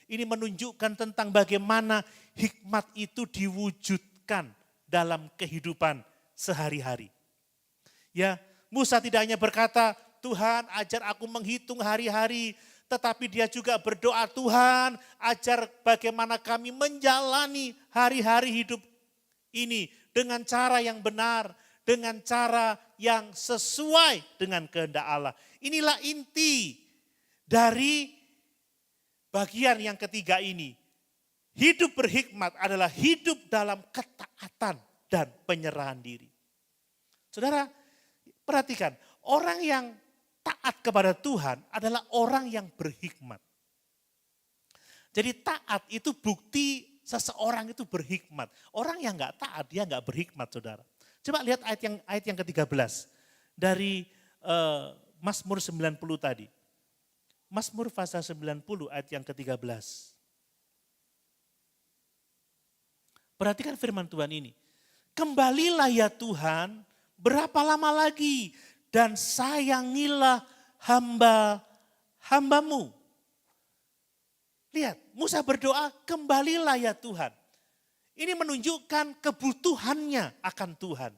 Ini menunjukkan tentang bagaimana hikmat itu diwujudkan dalam kehidupan sehari-hari. Ya, Musa tidak hanya berkata, Tuhan ajar aku menghitung hari-hari, tetapi dia juga berdoa, Tuhan ajar bagaimana kami menjalani hari-hari hidup ini dengan cara yang benar, dengan cara yang sesuai dengan kehendak Allah. Inilah inti dari bagian yang ketiga ini. Hidup berhikmat adalah hidup dalam ketaatan dan penyerahan diri. Saudara, perhatikan, orang yang taat kepada Tuhan adalah orang yang berhikmat. Jadi taat itu bukti seseorang itu berhikmat. Orang yang enggak taat, dia enggak berhikmat, saudara. Coba lihat ayat yang ke-13 dari Mazmur 90 tadi. Mazmur pasal 90 ayat yang ke-13. Perhatikan firman Tuhan ini. Kembalilah ya Tuhan, berapa lama lagi? Dan sayangilah hamba-hambamu. Lihat, Musa berdoa, kembalilah ya Tuhan. Ini menunjukkan kebutuhannya akan Tuhan.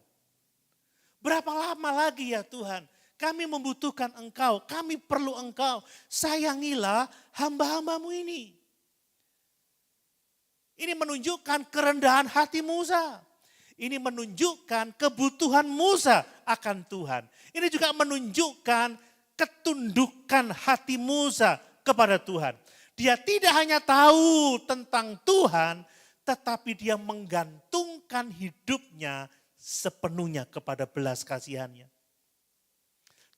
Berapa lama lagi ya Tuhan? Kami membutuhkan Engkau, kami perlu Engkau. Sayangilah hamba-hambamu ini. Ini menunjukkan kerendahan hati Musa. Ini menunjukkan kebutuhan Musa akan Tuhan. Ini juga menunjukkan ketundukan hati Musa kepada Tuhan. Dia tidak hanya tahu tentang Tuhan, tetapi dia menggantungkan hidupnya sepenuhnya kepada belas kasihannya.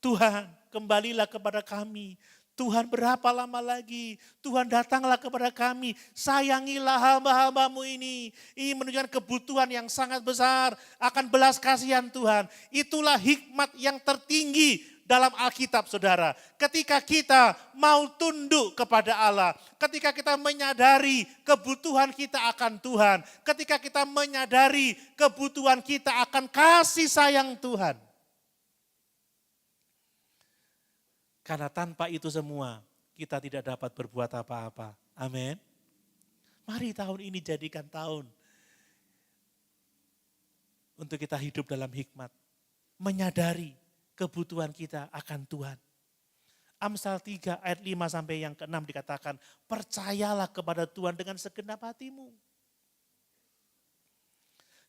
Tuhan, kembalilah kepada kami. Tuhan, berapa lama lagi? Tuhan, datanglah kepada kami. Sayangilah hamba-hambamu ini. Ini menunjukkan kebutuhan yang sangat besar akan belas kasihan Tuhan. Itulah hikmat yang tertinggi dalam Alkitab, saudara. Ketika kita mau tunduk kepada Allah, ketika kita menyadari kebutuhan kita akan Tuhan, ketika kita menyadari kebutuhan kita akan kasih sayang Tuhan. Karena tanpa itu semua kita tidak dapat berbuat apa-apa. Amin. Mari tahun ini jadikan tahun untuk kita hidup dalam hikmat. Menyadari kebutuhan kita akan Tuhan. Amsal 3 ayat 5 sampai yang ke-6 dikatakan, percayalah kepada Tuhan dengan segenap hatimu.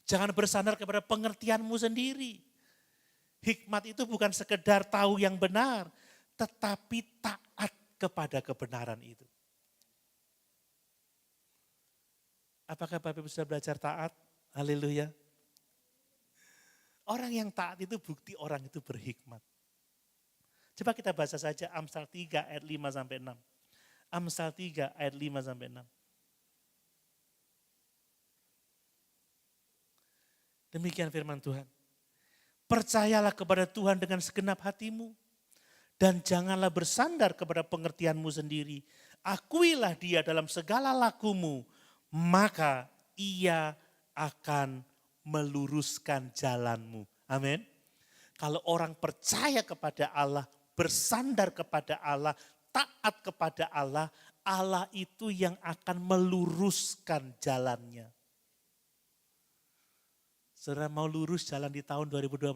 Jangan bersandar kepada pengertianmu sendiri. Hikmat itu bukan sekedar tahu yang benar, tetapi taat kepada kebenaran itu. Apakah Bapak Ibu sudah belajar taat? Haleluya. Orang yang taat itu bukti orang itu berhikmat. Coba kita baca saja Amsal 3 ayat 5 sampai 6. Amsal 3 ayat 5 sampai 6. Demikian firman Tuhan. Percayalah kepada Tuhan dengan segenap hatimu. Dan janganlah bersandar kepada pengertianmu sendiri. Akuilah dia dalam segala lakumu, maka ia akan meluruskan jalanmu. Amin. Kalau orang percaya kepada Allah, bersandar kepada Allah, taat kepada Allah, Allah itu yang akan meluruskan jalannya. Saudara mau lurus jalan di tahun 2026?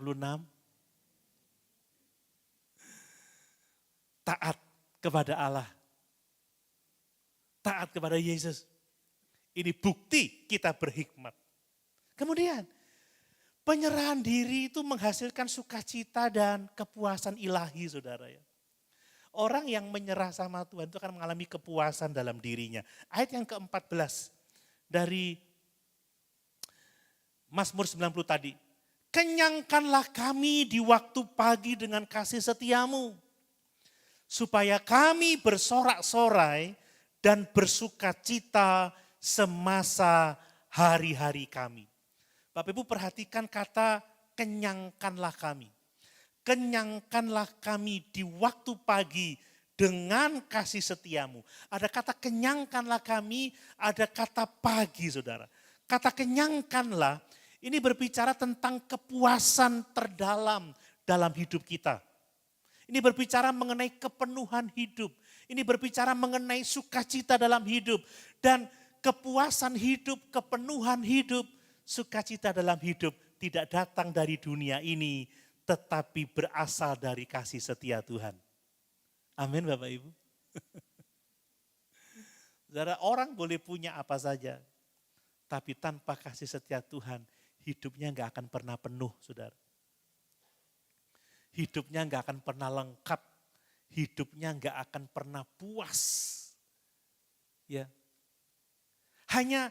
Taat kepada Allah. Taat kepada Yesus. Ini bukti kita berhikmat. Kemudian, penyerahan diri itu menghasilkan sukacita dan kepuasan ilahi, saudara ya. Orang yang menyerah sama Tuhan itu akan mengalami kepuasan dalam dirinya. Ayat yang ke-14 dari Mazmur 90 tadi. Kenyangkanlah kami di waktu pagi dengan kasih setiamu, supaya kami bersorak-sorai dan bersuka cita semasa hari-hari kami. Bapak Ibu perhatikan kata kenyangkanlah kami. Kenyangkanlah kami di waktu pagi dengan kasih setiamu. Ada kata kenyangkanlah kami, ada kata pagi saudara. Kata kenyangkanlah ini berbicara tentang kepuasan terdalam dalam hidup kita. Ini berbicara mengenai kepenuhan hidup. Ini berbicara mengenai sukacita dalam hidup. Dan kepuasan hidup, kepenuhan hidup, sukacita dalam hidup tidak datang dari dunia ini, tetapi berasal dari kasih setia Tuhan. Amin Bapak Ibu. Saudara, orang boleh punya apa saja, tapi tanpa kasih setia Tuhan, hidupnya gak akan pernah penuh, saudara. Hidupnya gak akan pernah lengkap, hidupnya gak akan pernah puas. Ya, hanya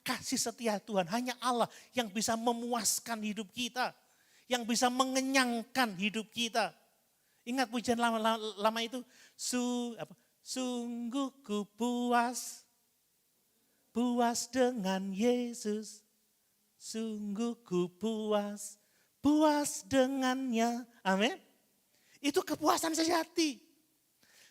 kasih setia Tuhan, hanya Allah yang bisa memuaskan hidup kita, yang bisa mengenyangkan hidup kita. Ingat pujian lama itu, sungguh ku puas dengan Yesus, sungguh ku puas dengannya. Amin. Itu kepuasan sejati.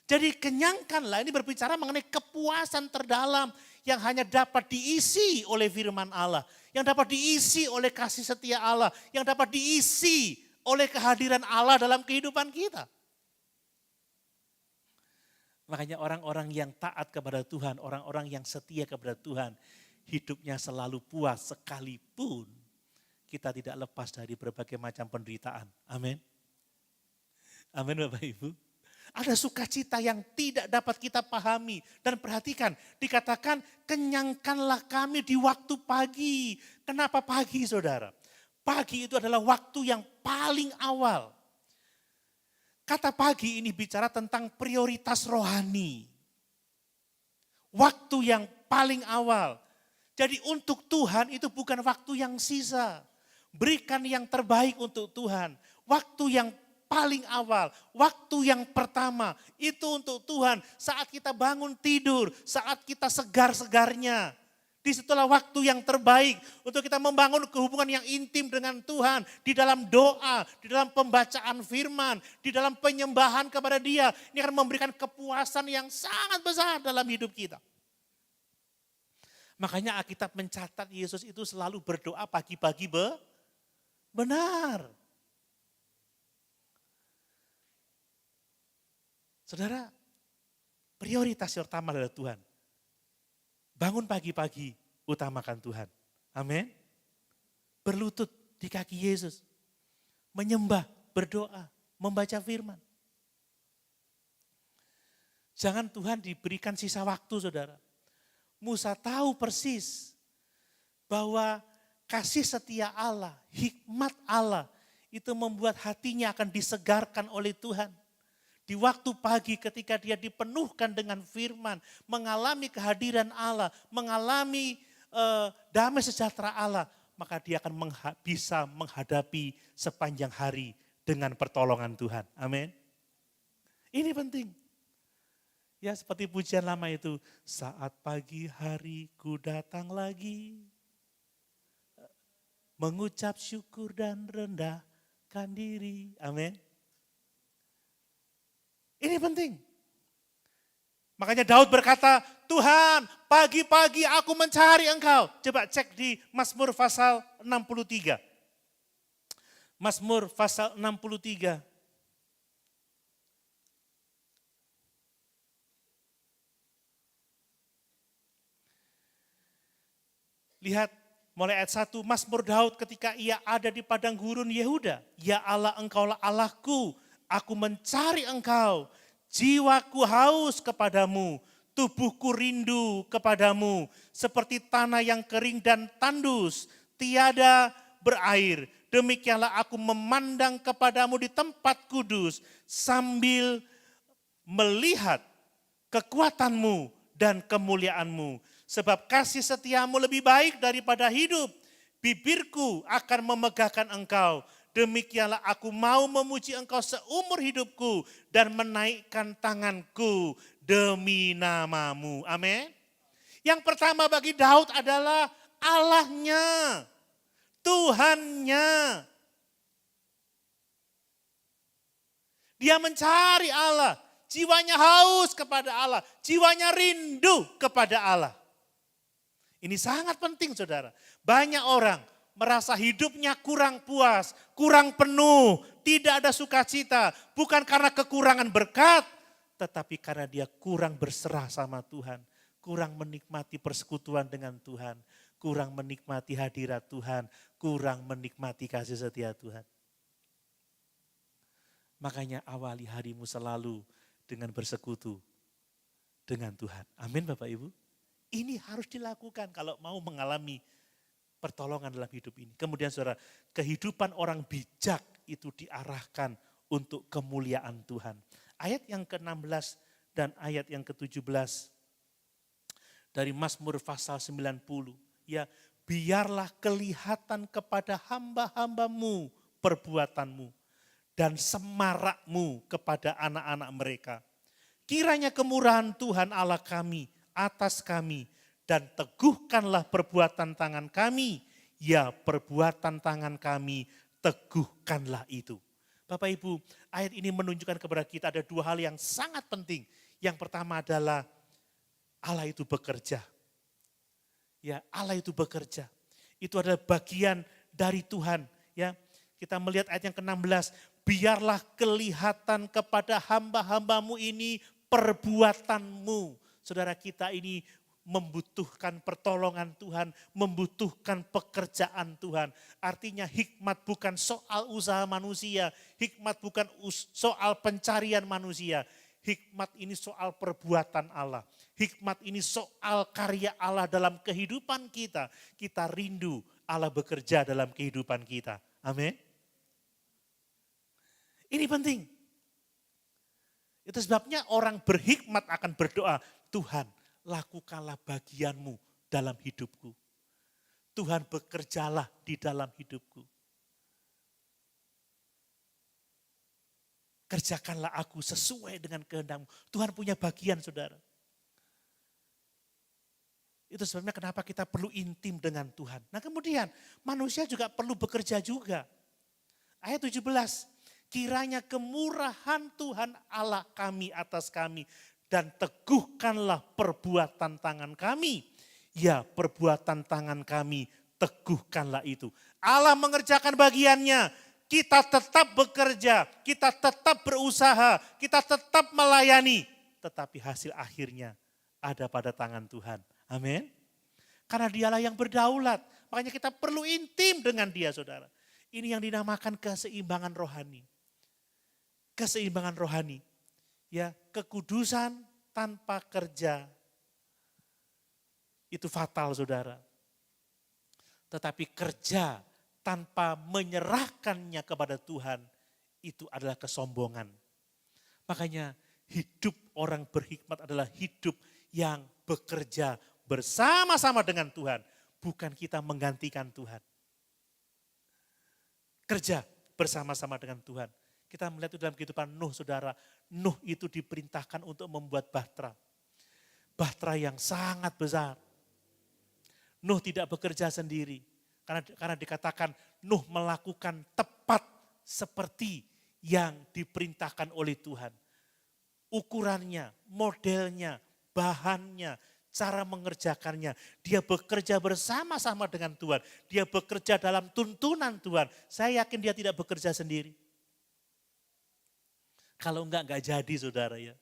Jadi kenyangkanlah, ini berbicara mengenai kepuasan terdalam yang hanya dapat diisi oleh firman Allah, yang dapat diisi oleh kasih setia Allah, yang dapat diisi oleh kehadiran Allah dalam kehidupan kita. Makanya orang-orang yang taat kepada Tuhan, orang-orang yang setia kepada Tuhan, hidupnya selalu puas sekalipun kita tidak lepas dari berbagai macam penderitaan. Amin. Amin Bapak Ibu. Ada sukacita yang tidak dapat kita pahami. Dan perhatikan, dikatakan kenyangkanlah kami di waktu pagi. Kenapa pagi saudara? Pagi itu adalah waktu yang paling awal. Kata pagi ini bicara tentang prioritas rohani. Waktu yang paling awal. Jadi untuk Tuhan itu bukan waktu yang sisa. Berikan yang terbaik untuk Tuhan. Waktu yang paling awal, waktu yang pertama itu untuk Tuhan. Saat kita bangun tidur, saat kita segar-segarnya. Disitulah waktu yang terbaik untuk kita membangun hubungan yang intim dengan Tuhan. Di dalam doa, di dalam pembacaan firman, di dalam penyembahan kepada Dia. Ini akan memberikan kepuasan yang sangat besar dalam hidup kita. Makanya Alkitab mencatat Yesus itu selalu berdoa pagi-pagi benar. Saudara, prioritas yang utama adalah Tuhan. Bangun pagi-pagi, utamakan Tuhan. Amin. Berlutut di kaki Yesus. Menyembah, berdoa, membaca firman. Jangan Tuhan diberikan sisa waktu saudara. Musa tahu persis bahwa kasih setia Allah, hikmat Allah itu membuat hatinya akan disegarkan oleh Tuhan. Di waktu pagi ketika dia dipenuhkan dengan firman, mengalami kehadiran Allah, mengalami damai sejahtera Allah, maka dia akan bisa menghadapi sepanjang hari dengan pertolongan Tuhan. Amin. Ini penting. Ya seperti pujian lama itu, saat pagi hari ku datang lagi, mengucap syukur dan rendahkan diri. Amin. Ini penting. Makanya Daud berkata, Tuhan pagi-pagi aku mencari Engkau. Coba cek di Mazmur pasal 63. Mazmur pasal 63. Lihat mulai ayat 1, Mazmur Daud ketika ia ada di padang gurun Yehuda. Ya Allah, Engkaulah Allahku, aku mencari Engkau. Jiwaku haus kepadamu, tubuhku rindu kepadamu. Seperti tanah yang kering dan tandus, tiada berair. Demikianlah aku memandang kepadamu di tempat kudus, sambil melihat kekuatanmu dan kemuliaanmu. Sebab kasih setiamu lebih baik daripada hidup. Bibirku akan memegahkan engkau. Demikianlah aku mau memuji engkau seumur hidupku dan menaikkan tanganku demi namamu. Amin. Yang pertama bagi Daud adalah Allahnya, Tuhannya. Dia mencari Allah, jiwanya haus kepada Allah, jiwanya rindu kepada Allah. Ini sangat penting saudara. Banyak orang merasa hidupnya kurang puas, kurang penuh, tidak ada sukacita. Bukan karena kekurangan berkat, tetapi karena dia kurang berserah sama Tuhan. Kurang menikmati persekutuan dengan Tuhan. Kurang menikmati hadirat Tuhan. Kurang menikmati kasih setia Tuhan. Makanya awali harimu selalu dengan bersekutu dengan Tuhan. Amin Bapak Ibu. Ini harus dilakukan kalau mau mengalami pertolongan dalam hidup ini. Kemudian saudara, kehidupan orang bijak itu diarahkan untuk kemuliaan Tuhan. Ayat yang ke-16 dan ayat yang ke-17 dari Mazmur pasal 90. Ya, biarlah kelihatan kepada hamba-hambamu perbuatanmu dan semarakmu kepada anak-anak mereka. Kiranya kemurahan Tuhan Allah kami atas kami dan teguhkanlah perbuatan tangan kami. Ya, perbuatan tangan kami teguhkanlah itu. Bapak Ibu, ayat ini menunjukkan kepada kita ada dua hal yang sangat penting. Yang pertama adalah Allah itu bekerja. Ya, Allah itu bekerja. Itu adalah bagian dari Tuhan. Ya, kita melihat ayat yang ke-16. Biarlah kelihatan kepada hamba-hambamu ini perbuatanmu. Saudara, kita ini membutuhkan pertolongan Tuhan, membutuhkan pekerjaan Tuhan. Artinya hikmat bukan soal usaha manusia, hikmat bukan soal pencarian manusia. Hikmat ini soal perbuatan Allah. Hikmat ini soal karya Allah dalam kehidupan kita. Kita rindu Allah bekerja dalam kehidupan kita. Amin. Ini penting. Itu sebabnya orang berhikmat akan berdoa, Tuhan lakukanlah bagianmu dalam hidupku. Tuhan bekerjalah di dalam hidupku. Kerjakanlah aku sesuai dengan kehendakmu. Tuhan punya bagian saudara. Itu sebabnya kenapa kita perlu intim dengan Tuhan. Nah kemudian manusia juga perlu bekerja juga. Ayat 17. Kiranya kemurahan Tuhan Allah kami atas kami. Dan teguhkanlah perbuatan tangan kami. Ya, perbuatan tangan kami, teguhkanlah itu. Allah mengerjakan bagiannya. Kita tetap bekerja, kita tetap berusaha, kita tetap melayani. Tetapi hasil akhirnya ada pada tangan Tuhan. Amin. Karena dialah yang berdaulat. Makanya kita perlu intim dengan dia saudara. Ini yang dinamakan keseimbangan rohani. Keseimbangan rohani. Ya, kekudusan tanpa kerja itu fatal saudara. Tetapi kerja tanpa menyerahkannya kepada Tuhan itu adalah kesombongan. Makanya hidup orang berhikmat adalah hidup yang bekerja bersama-sama dengan Tuhan. Bukan kita menggantikan Tuhan. Kerja bersama-sama dengan Tuhan. Kita melihat itu dalam kehidupan Nuh saudara. Nuh itu diperintahkan untuk membuat bahtera. Bahtera yang sangat besar. Nuh tidak bekerja sendiri. Karena dikatakan Nuh melakukan tepat seperti yang diperintahkan oleh Tuhan. Ukurannya, modelnya, bahannya, cara mengerjakannya. Dia bekerja bersama-sama dengan Tuhan. Dia bekerja dalam tuntunan Tuhan. Saya yakin dia tidak bekerja sendiri. Kalau enggak jadi saudara ya.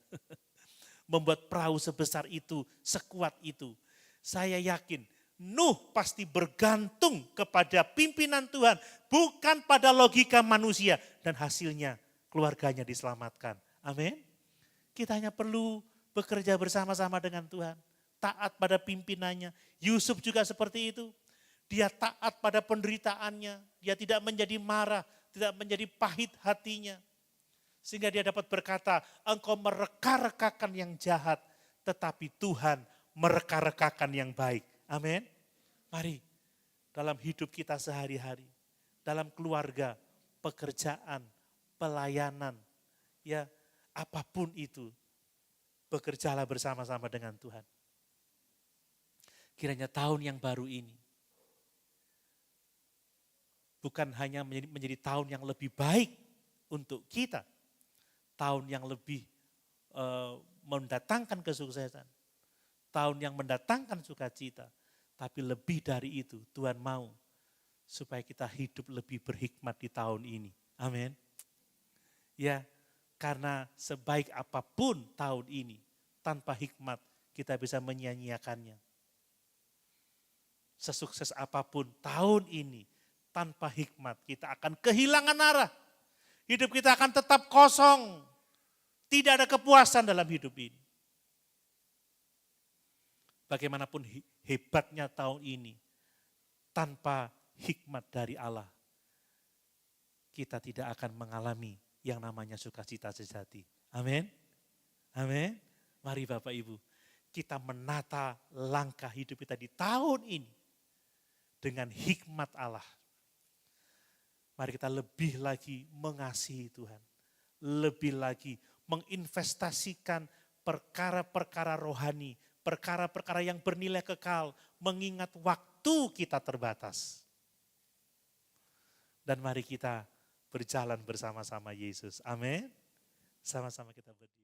Membuat perahu sebesar itu, sekuat itu. Saya yakin Nuh pasti bergantung kepada pimpinan Tuhan. Bukan pada logika manusia. Dan hasilnya keluarganya diselamatkan. Amin. Kita hanya perlu bekerja bersama-sama dengan Tuhan. Taat pada pimpinannya. Yusuf juga seperti itu. Dia taat pada penderitaannya. Dia tidak menjadi marah. Tidak menjadi pahit hatinya. Sehingga dia dapat berkata, engkau mereka-rekakan yang jahat, tetapi Tuhan mereka-rekakan yang baik. Amin. Mari dalam hidup kita sehari-hari, dalam keluarga, pekerjaan, pelayanan, ya apapun itu, bekerjalah bersama-sama dengan Tuhan. Kiranya tahun yang baru ini bukan hanya menjadi tahun yang lebih baik untuk kita, tahun yang lebih mendatangkan kesuksesan, tahun yang mendatangkan sukacita, tapi lebih dari itu Tuhan mau supaya kita hidup lebih berhikmat di tahun ini. Amin. Ya, karena sebaik apapun tahun ini, tanpa hikmat kita bisa menyia-nyiakannya. Sesukses apapun tahun ini, tanpa hikmat kita akan kehilangan arah. Hidup kita akan tetap kosong. Tidak ada kepuasan dalam hidup ini. Bagaimanapun hebatnya tahun ini, tanpa hikmat dari Allah, kita tidak akan mengalami yang namanya sukacita sejati. Amin. Amin. Mari Bapak Ibu, kita menata langkah hidup kita di tahun ini dengan hikmat Allah. Mari kita lebih lagi mengasihi Tuhan. Lebih lagi menginvestasikan perkara-perkara rohani, perkara-perkara yang bernilai kekal, mengingat waktu kita terbatas. Dan mari kita berjalan bersama-sama Yesus. Amin. Sama-sama kita berdiri.